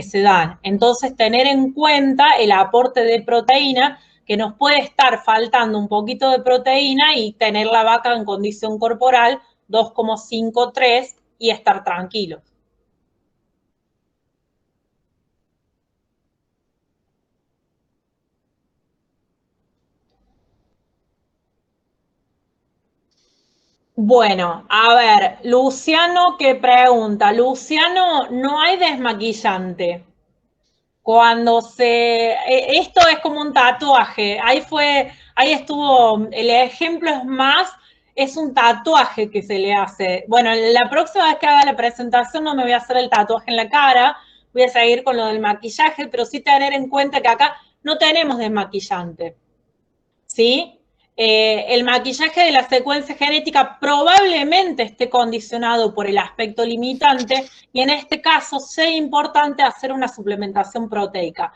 se dan. Entonces, tener en cuenta el aporte de proteína, que nos puede estar faltando un poquito de proteína y tener la vaca en condición corporal 2,5, 3 y estar tranquilos. Bueno, a ver, Luciano, ¿qué pregunta? Luciano, no hay desmaquillante. Esto es como un tatuaje, ahí estuvo, el ejemplo es un tatuaje que se le hace. Bueno, la próxima vez que haga la presentación no me voy a hacer el tatuaje en la cara, voy a seguir con lo del maquillaje, pero sí tener en cuenta que acá no tenemos desmaquillante, ¿sí? El maquillaje de la secuencia genética probablemente esté condicionado por el aspecto limitante y en este caso sea importante hacer una suplementación proteica.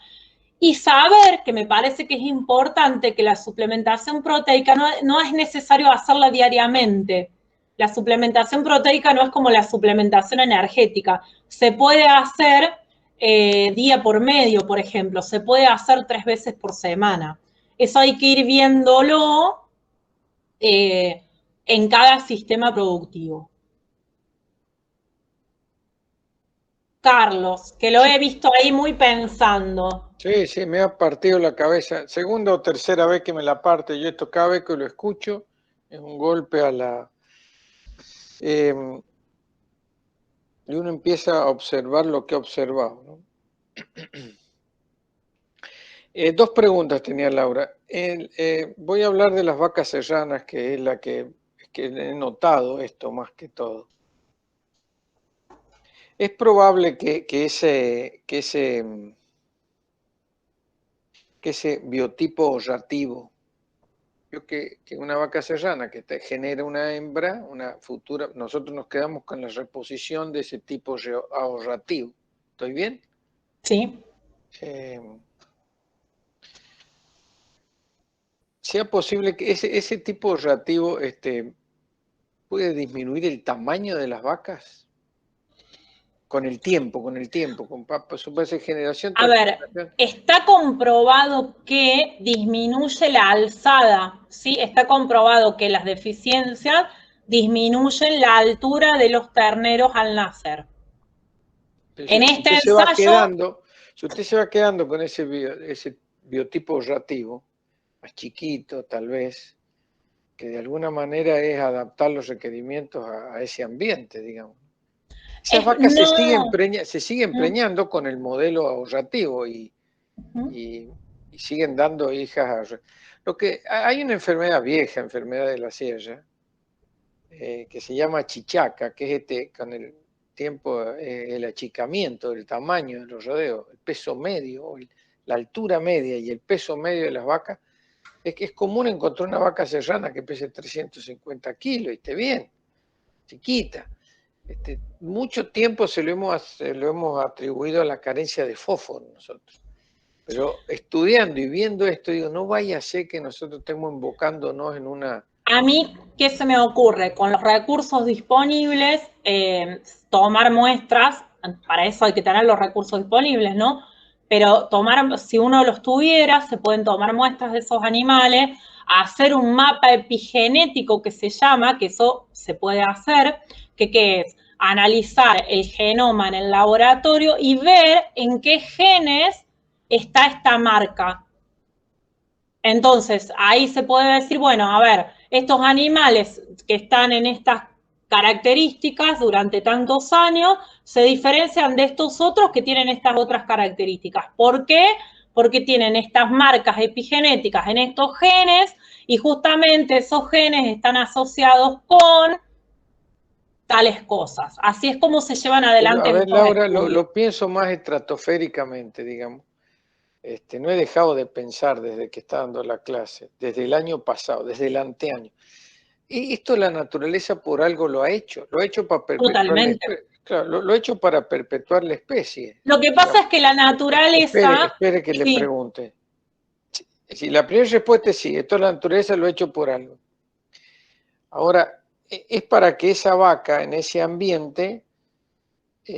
Y saber que me parece que es importante que la suplementación proteica no es necesario hacerla diariamente. La suplementación proteica no es como la suplementación energética. Se puede hacer día por medio, por ejemplo. Se puede hacer 3 veces por semana. Eso hay que ir viéndolo en cada sistema productivo. Carlos, que lo he visto ahí muy pensando. Sí, sí, me ha partido la cabeza. Segunda o tercera vez que me la parte. Yo esto cada vez que lo escucho es un golpe a la... y uno empieza a observar lo que ha observado, ¿no? Dos preguntas tenía Laura. Voy a hablar de las vacas serranas, que es la que he notado esto más que todo. Es probable que ese biotipo orrativo, que una vaca serrana que te genera una hembra, una futura, nosotros nos quedamos con la reposición de ese tipo ahorrativo. ¿Estoy bien? Sí. Sea posible que ese tipo ahorrativo puede disminuir el tamaño de las vacas con el tiempo, eso puede ser generación. A ver, está comprobado que disminuye la alzada, ¿sí? Está comprobado que las deficiencias disminuyen la altura de los terneros al nacer. En este ensayo... Si usted se va quedando con ese biotipo ahorrativo, más chiquito tal vez, que de alguna manera es adaptar los requerimientos a ese ambiente, digamos. Esas vacas se siguen preñando con el modelo ahorrativo y siguen dando hijas. Hay una enfermedad vieja, enfermedad de la sierra, que se llama chichaca, que es con el tiempo el achicamiento del tamaño de los rodeos, el peso medio, la altura media y el peso medio de las vacas. Es que es común encontrar una vaca serrana que pese 350 kilos y esté bien, chiquita. Mucho tiempo se lo hemos atribuido a la carencia de fósforo nosotros. Pero estudiando y viendo esto, digo, no vaya a ser que nosotros estemos invocándonos en una... A mí, ¿qué se me ocurre? Con los recursos disponibles, tomar muestras, para eso hay que tener los recursos disponibles, ¿no? Pero si uno los tuviera, se pueden tomar muestras de esos animales, hacer un mapa epigenético que se llama, que eso se puede hacer, que es analizar el genoma en el laboratorio y ver en qué genes está esta marca. Entonces, ahí se puede decir, bueno, a ver, estos animales que están en estas características durante tantos años se diferencian de estos otros que tienen estas otras características. ¿Por qué? Porque tienen estas marcas epigenéticas en estos genes y justamente esos genes están asociados con tales cosas. Así es como se llevan adelante. A ver, Laura, lo pienso más estratosféricamente, digamos. No he dejado de pensar desde que está dando la clase, desde el año pasado, desde el anteaño. Y esto la naturaleza por algo lo ha hecho para perpetuar lo ha hecho para perpetuar la especie. Lo que pasa es que la naturaleza... Espere que le pregunte. Si la primera respuesta es sí, esto la naturaleza lo ha hecho por algo. Ahora, es para que esa vaca en ese ambiente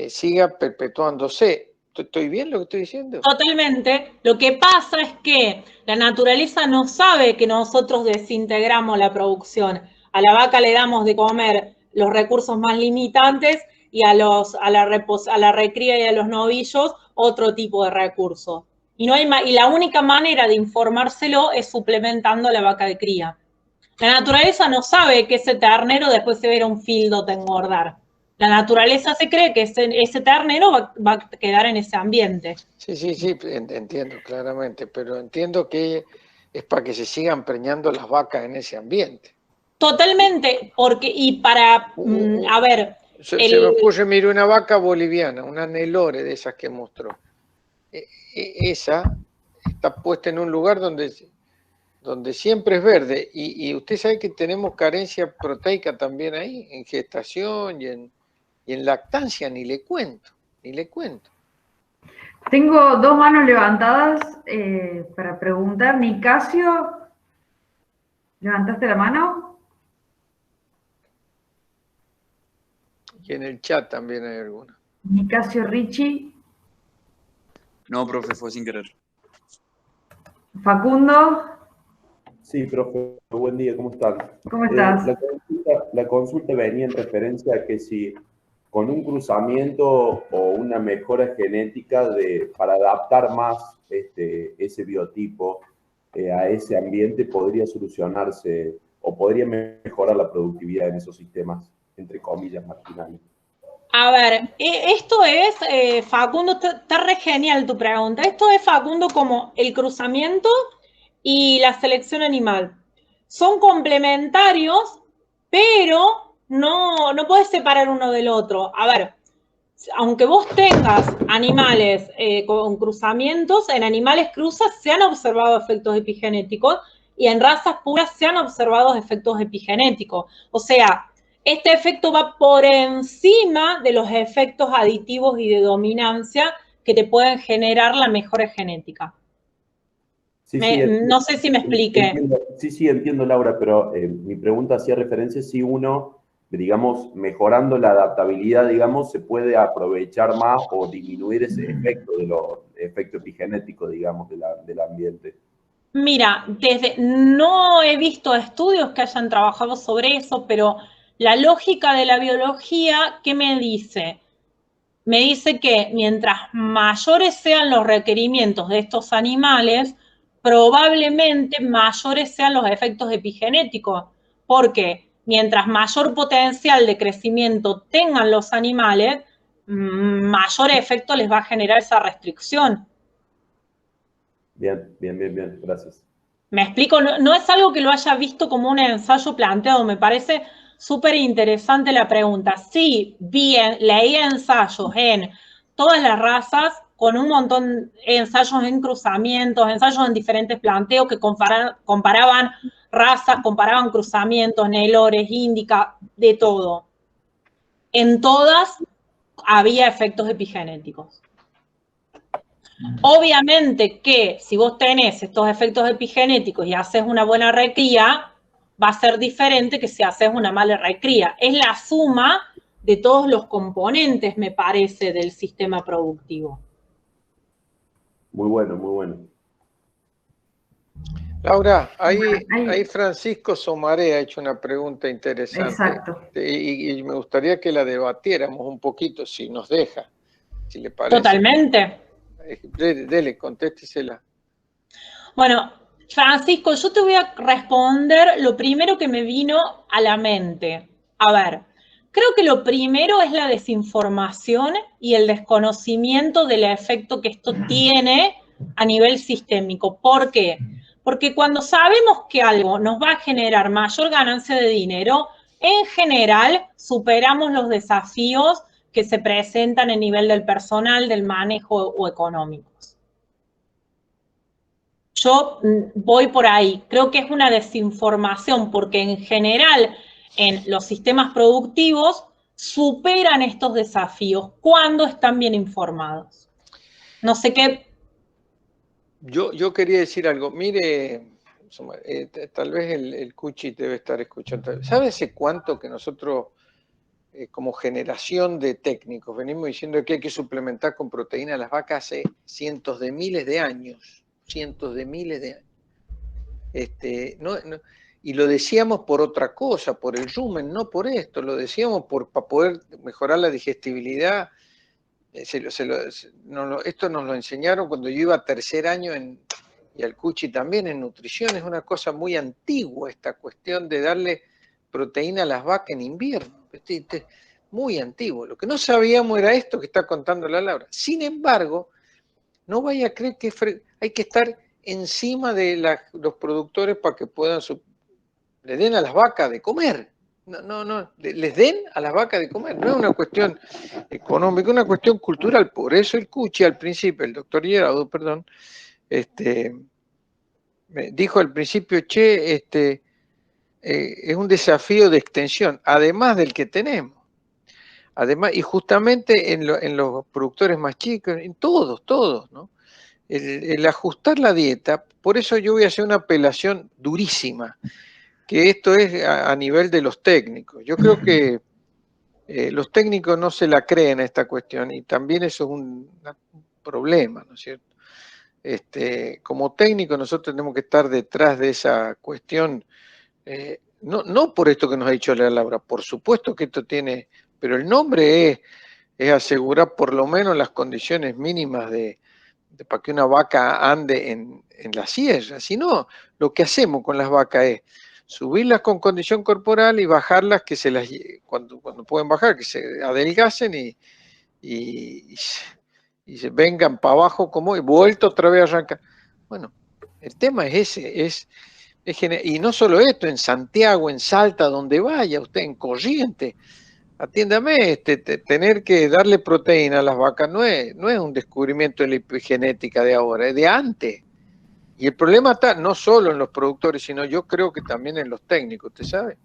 siga perpetuándose. ¿Estoy bien lo que estoy diciendo? Totalmente. Lo que pasa es que la naturaleza no sabe que nosotros desintegramos la producción. A la vaca le damos de comer los recursos más limitantes y a la recría y a los novillos otro tipo de recursos. Y la única manera de informárselo es suplementando a la vaca de cría. La naturaleza no sabe que ese ternero después se va a ir a un fieldo de engordar. La naturaleza se cree que ese ternero va a quedar en ese ambiente. Sí, entiendo claramente, pero entiendo que es para que se sigan preñando las vacas en ese ambiente. Totalmente, a ver... Se me ocurre, mire, una vaca boliviana, una Nelore de esas que mostró. Esa está puesta en un lugar donde siempre es verde, y usted sabe que tenemos carencia proteica también ahí, en gestación y en lactancia, ni le cuento. Tengo dos manos levantadas para preguntar. Nicasio, ¿levantaste la mano? Y en el chat también hay alguna. Nicasio Ricci. No, profe, fue sin querer. Facundo. Sí, profe, buen día, ¿cómo están? ¿Cómo estás? La consulta venía en referencia a que si con un cruzamiento o una mejora genética para adaptar más ese biotipo a ese ambiente podría solucionarse o podría mejorar la productividad en esos sistemas, entre comillas, marginales. A ver, esto es, Facundo, está re genial tu pregunta. Esto es, Facundo, como el cruzamiento y la selección animal. Son complementarios, pero no puedes separar uno del otro. A ver, aunque vos tengas animales con cruzamientos, en animales cruzas se han observado efectos epigenéticos y en razas puras se han observado efectos epigenéticos. O sea, este efecto va por encima de los efectos aditivos y de dominancia que te pueden generar la mejora genética. No sé si me expliqué. Sí, entiendo, Laura, pero mi pregunta hacía referencia si uno, digamos, mejorando la adaptabilidad, digamos, se puede aprovechar más o disminuir ese efecto de los efectos epigenéticos, digamos, del ambiente. Mira, no he visto estudios que hayan trabajado sobre eso, pero la lógica de la biología, ¿qué me dice? Me dice que mientras mayores sean los requerimientos de estos animales, probablemente mayores sean los efectos epigenéticos, porque mientras mayor potencial de crecimiento tengan los animales, mayor efecto les va a generar esa restricción. Bien, gracias. ¿Me explico? No es algo que lo haya visto como un ensayo planteado, me parece súper interesante la pregunta. Sí, leí ensayos en todas las razas, con un montón de ensayos en cruzamientos, ensayos en diferentes planteos que comparaban razas, comparaban cruzamientos, Nelores, Índica, de todo. En todas había efectos epigenéticos. Obviamente que si vos tenés estos efectos epigenéticos y haces una buena recría, va a ser diferente que si haces una mala recría. Es la suma de todos los componentes, me parece, del sistema productivo. Muy bueno, muy bueno. Laura, ahí Francisco Somaré ha hecho una pregunta interesante. Exacto. Y me gustaría que la debatiéramos un poquito, si nos deja, si le parece. Totalmente. Dele, contéstesela. Bueno, Francisco, yo te voy a responder lo primero que me vino a la mente. A ver, creo que lo primero es la desinformación y el desconocimiento del efecto que esto tiene a nivel sistémico. ¿Por qué? Porque cuando sabemos que algo nos va a generar mayor ganancia de dinero, en general superamos los desafíos que se presentan a nivel del personal, del manejo o económicos. Yo voy por ahí. Creo que es una desinformación porque en general en los sistemas productivos superan estos desafíos cuando están bien informados. No sé qué. Yo quería decir algo. Mire, tal vez el Cuchi debe estar escuchando. ¿Sabe hace cuánto que nosotros, como generación de técnicos, venimos diciendo que hay que suplementar con proteína a las vacas hace cientos de miles de años? Cientos de miles de años. Y lo decíamos por otra cosa, por el rumen, no por esto. Lo decíamos para poder mejorar la digestibilidad. Esto nos lo enseñaron cuando yo iba a tercer año y al Cuchi también en nutrición. Es una cosa muy antigua esta cuestión de darle proteína a las vacas en invierno. Muy antiguo. Lo que no sabíamos era esto que está contando la Laura. Sin embargo, no vaya a creer que hay que estar encima de los productores para que puedan le den a las vacas de comer. No, les den a las vacas de comer. No es una cuestión económica, es una cuestión cultural. Por eso el Cuchi al principio, el doctor Gerardo, perdón, me dijo al principio, es un desafío de extensión, además del que tenemos. Además, y justamente en los productores más chicos, en todos, ¿no? El ajustar la dieta, por eso yo voy a hacer una apelación durísima, que esto es a nivel de los técnicos. Yo creo que los técnicos no se la creen a esta cuestión y también eso es un problema, ¿no es cierto? Como técnicos nosotros tenemos que estar detrás de esa cuestión, no por esto que nos ha dicho la Laura, por supuesto que esto tiene, pero el nombre es asegurar por lo menos las condiciones mínimas para que una vaca ande en la sierra. Si no, lo que hacemos con las vacas es subirlas con condición corporal y bajarlas cuando pueden bajar, que se adelgacen y se vengan para abajo y vuelto otra vez a arrancar. Bueno, el tema es ese, y no solo esto, en Santiago, en Salta, donde vaya usted, en Corrientes, atiéndame, tener que darle proteína a las vacas no es un descubrimiento de la epigenética de ahora, es de antes. Y el problema está no solo en los productores, sino yo creo que también en los técnicos, ¿usted sabe?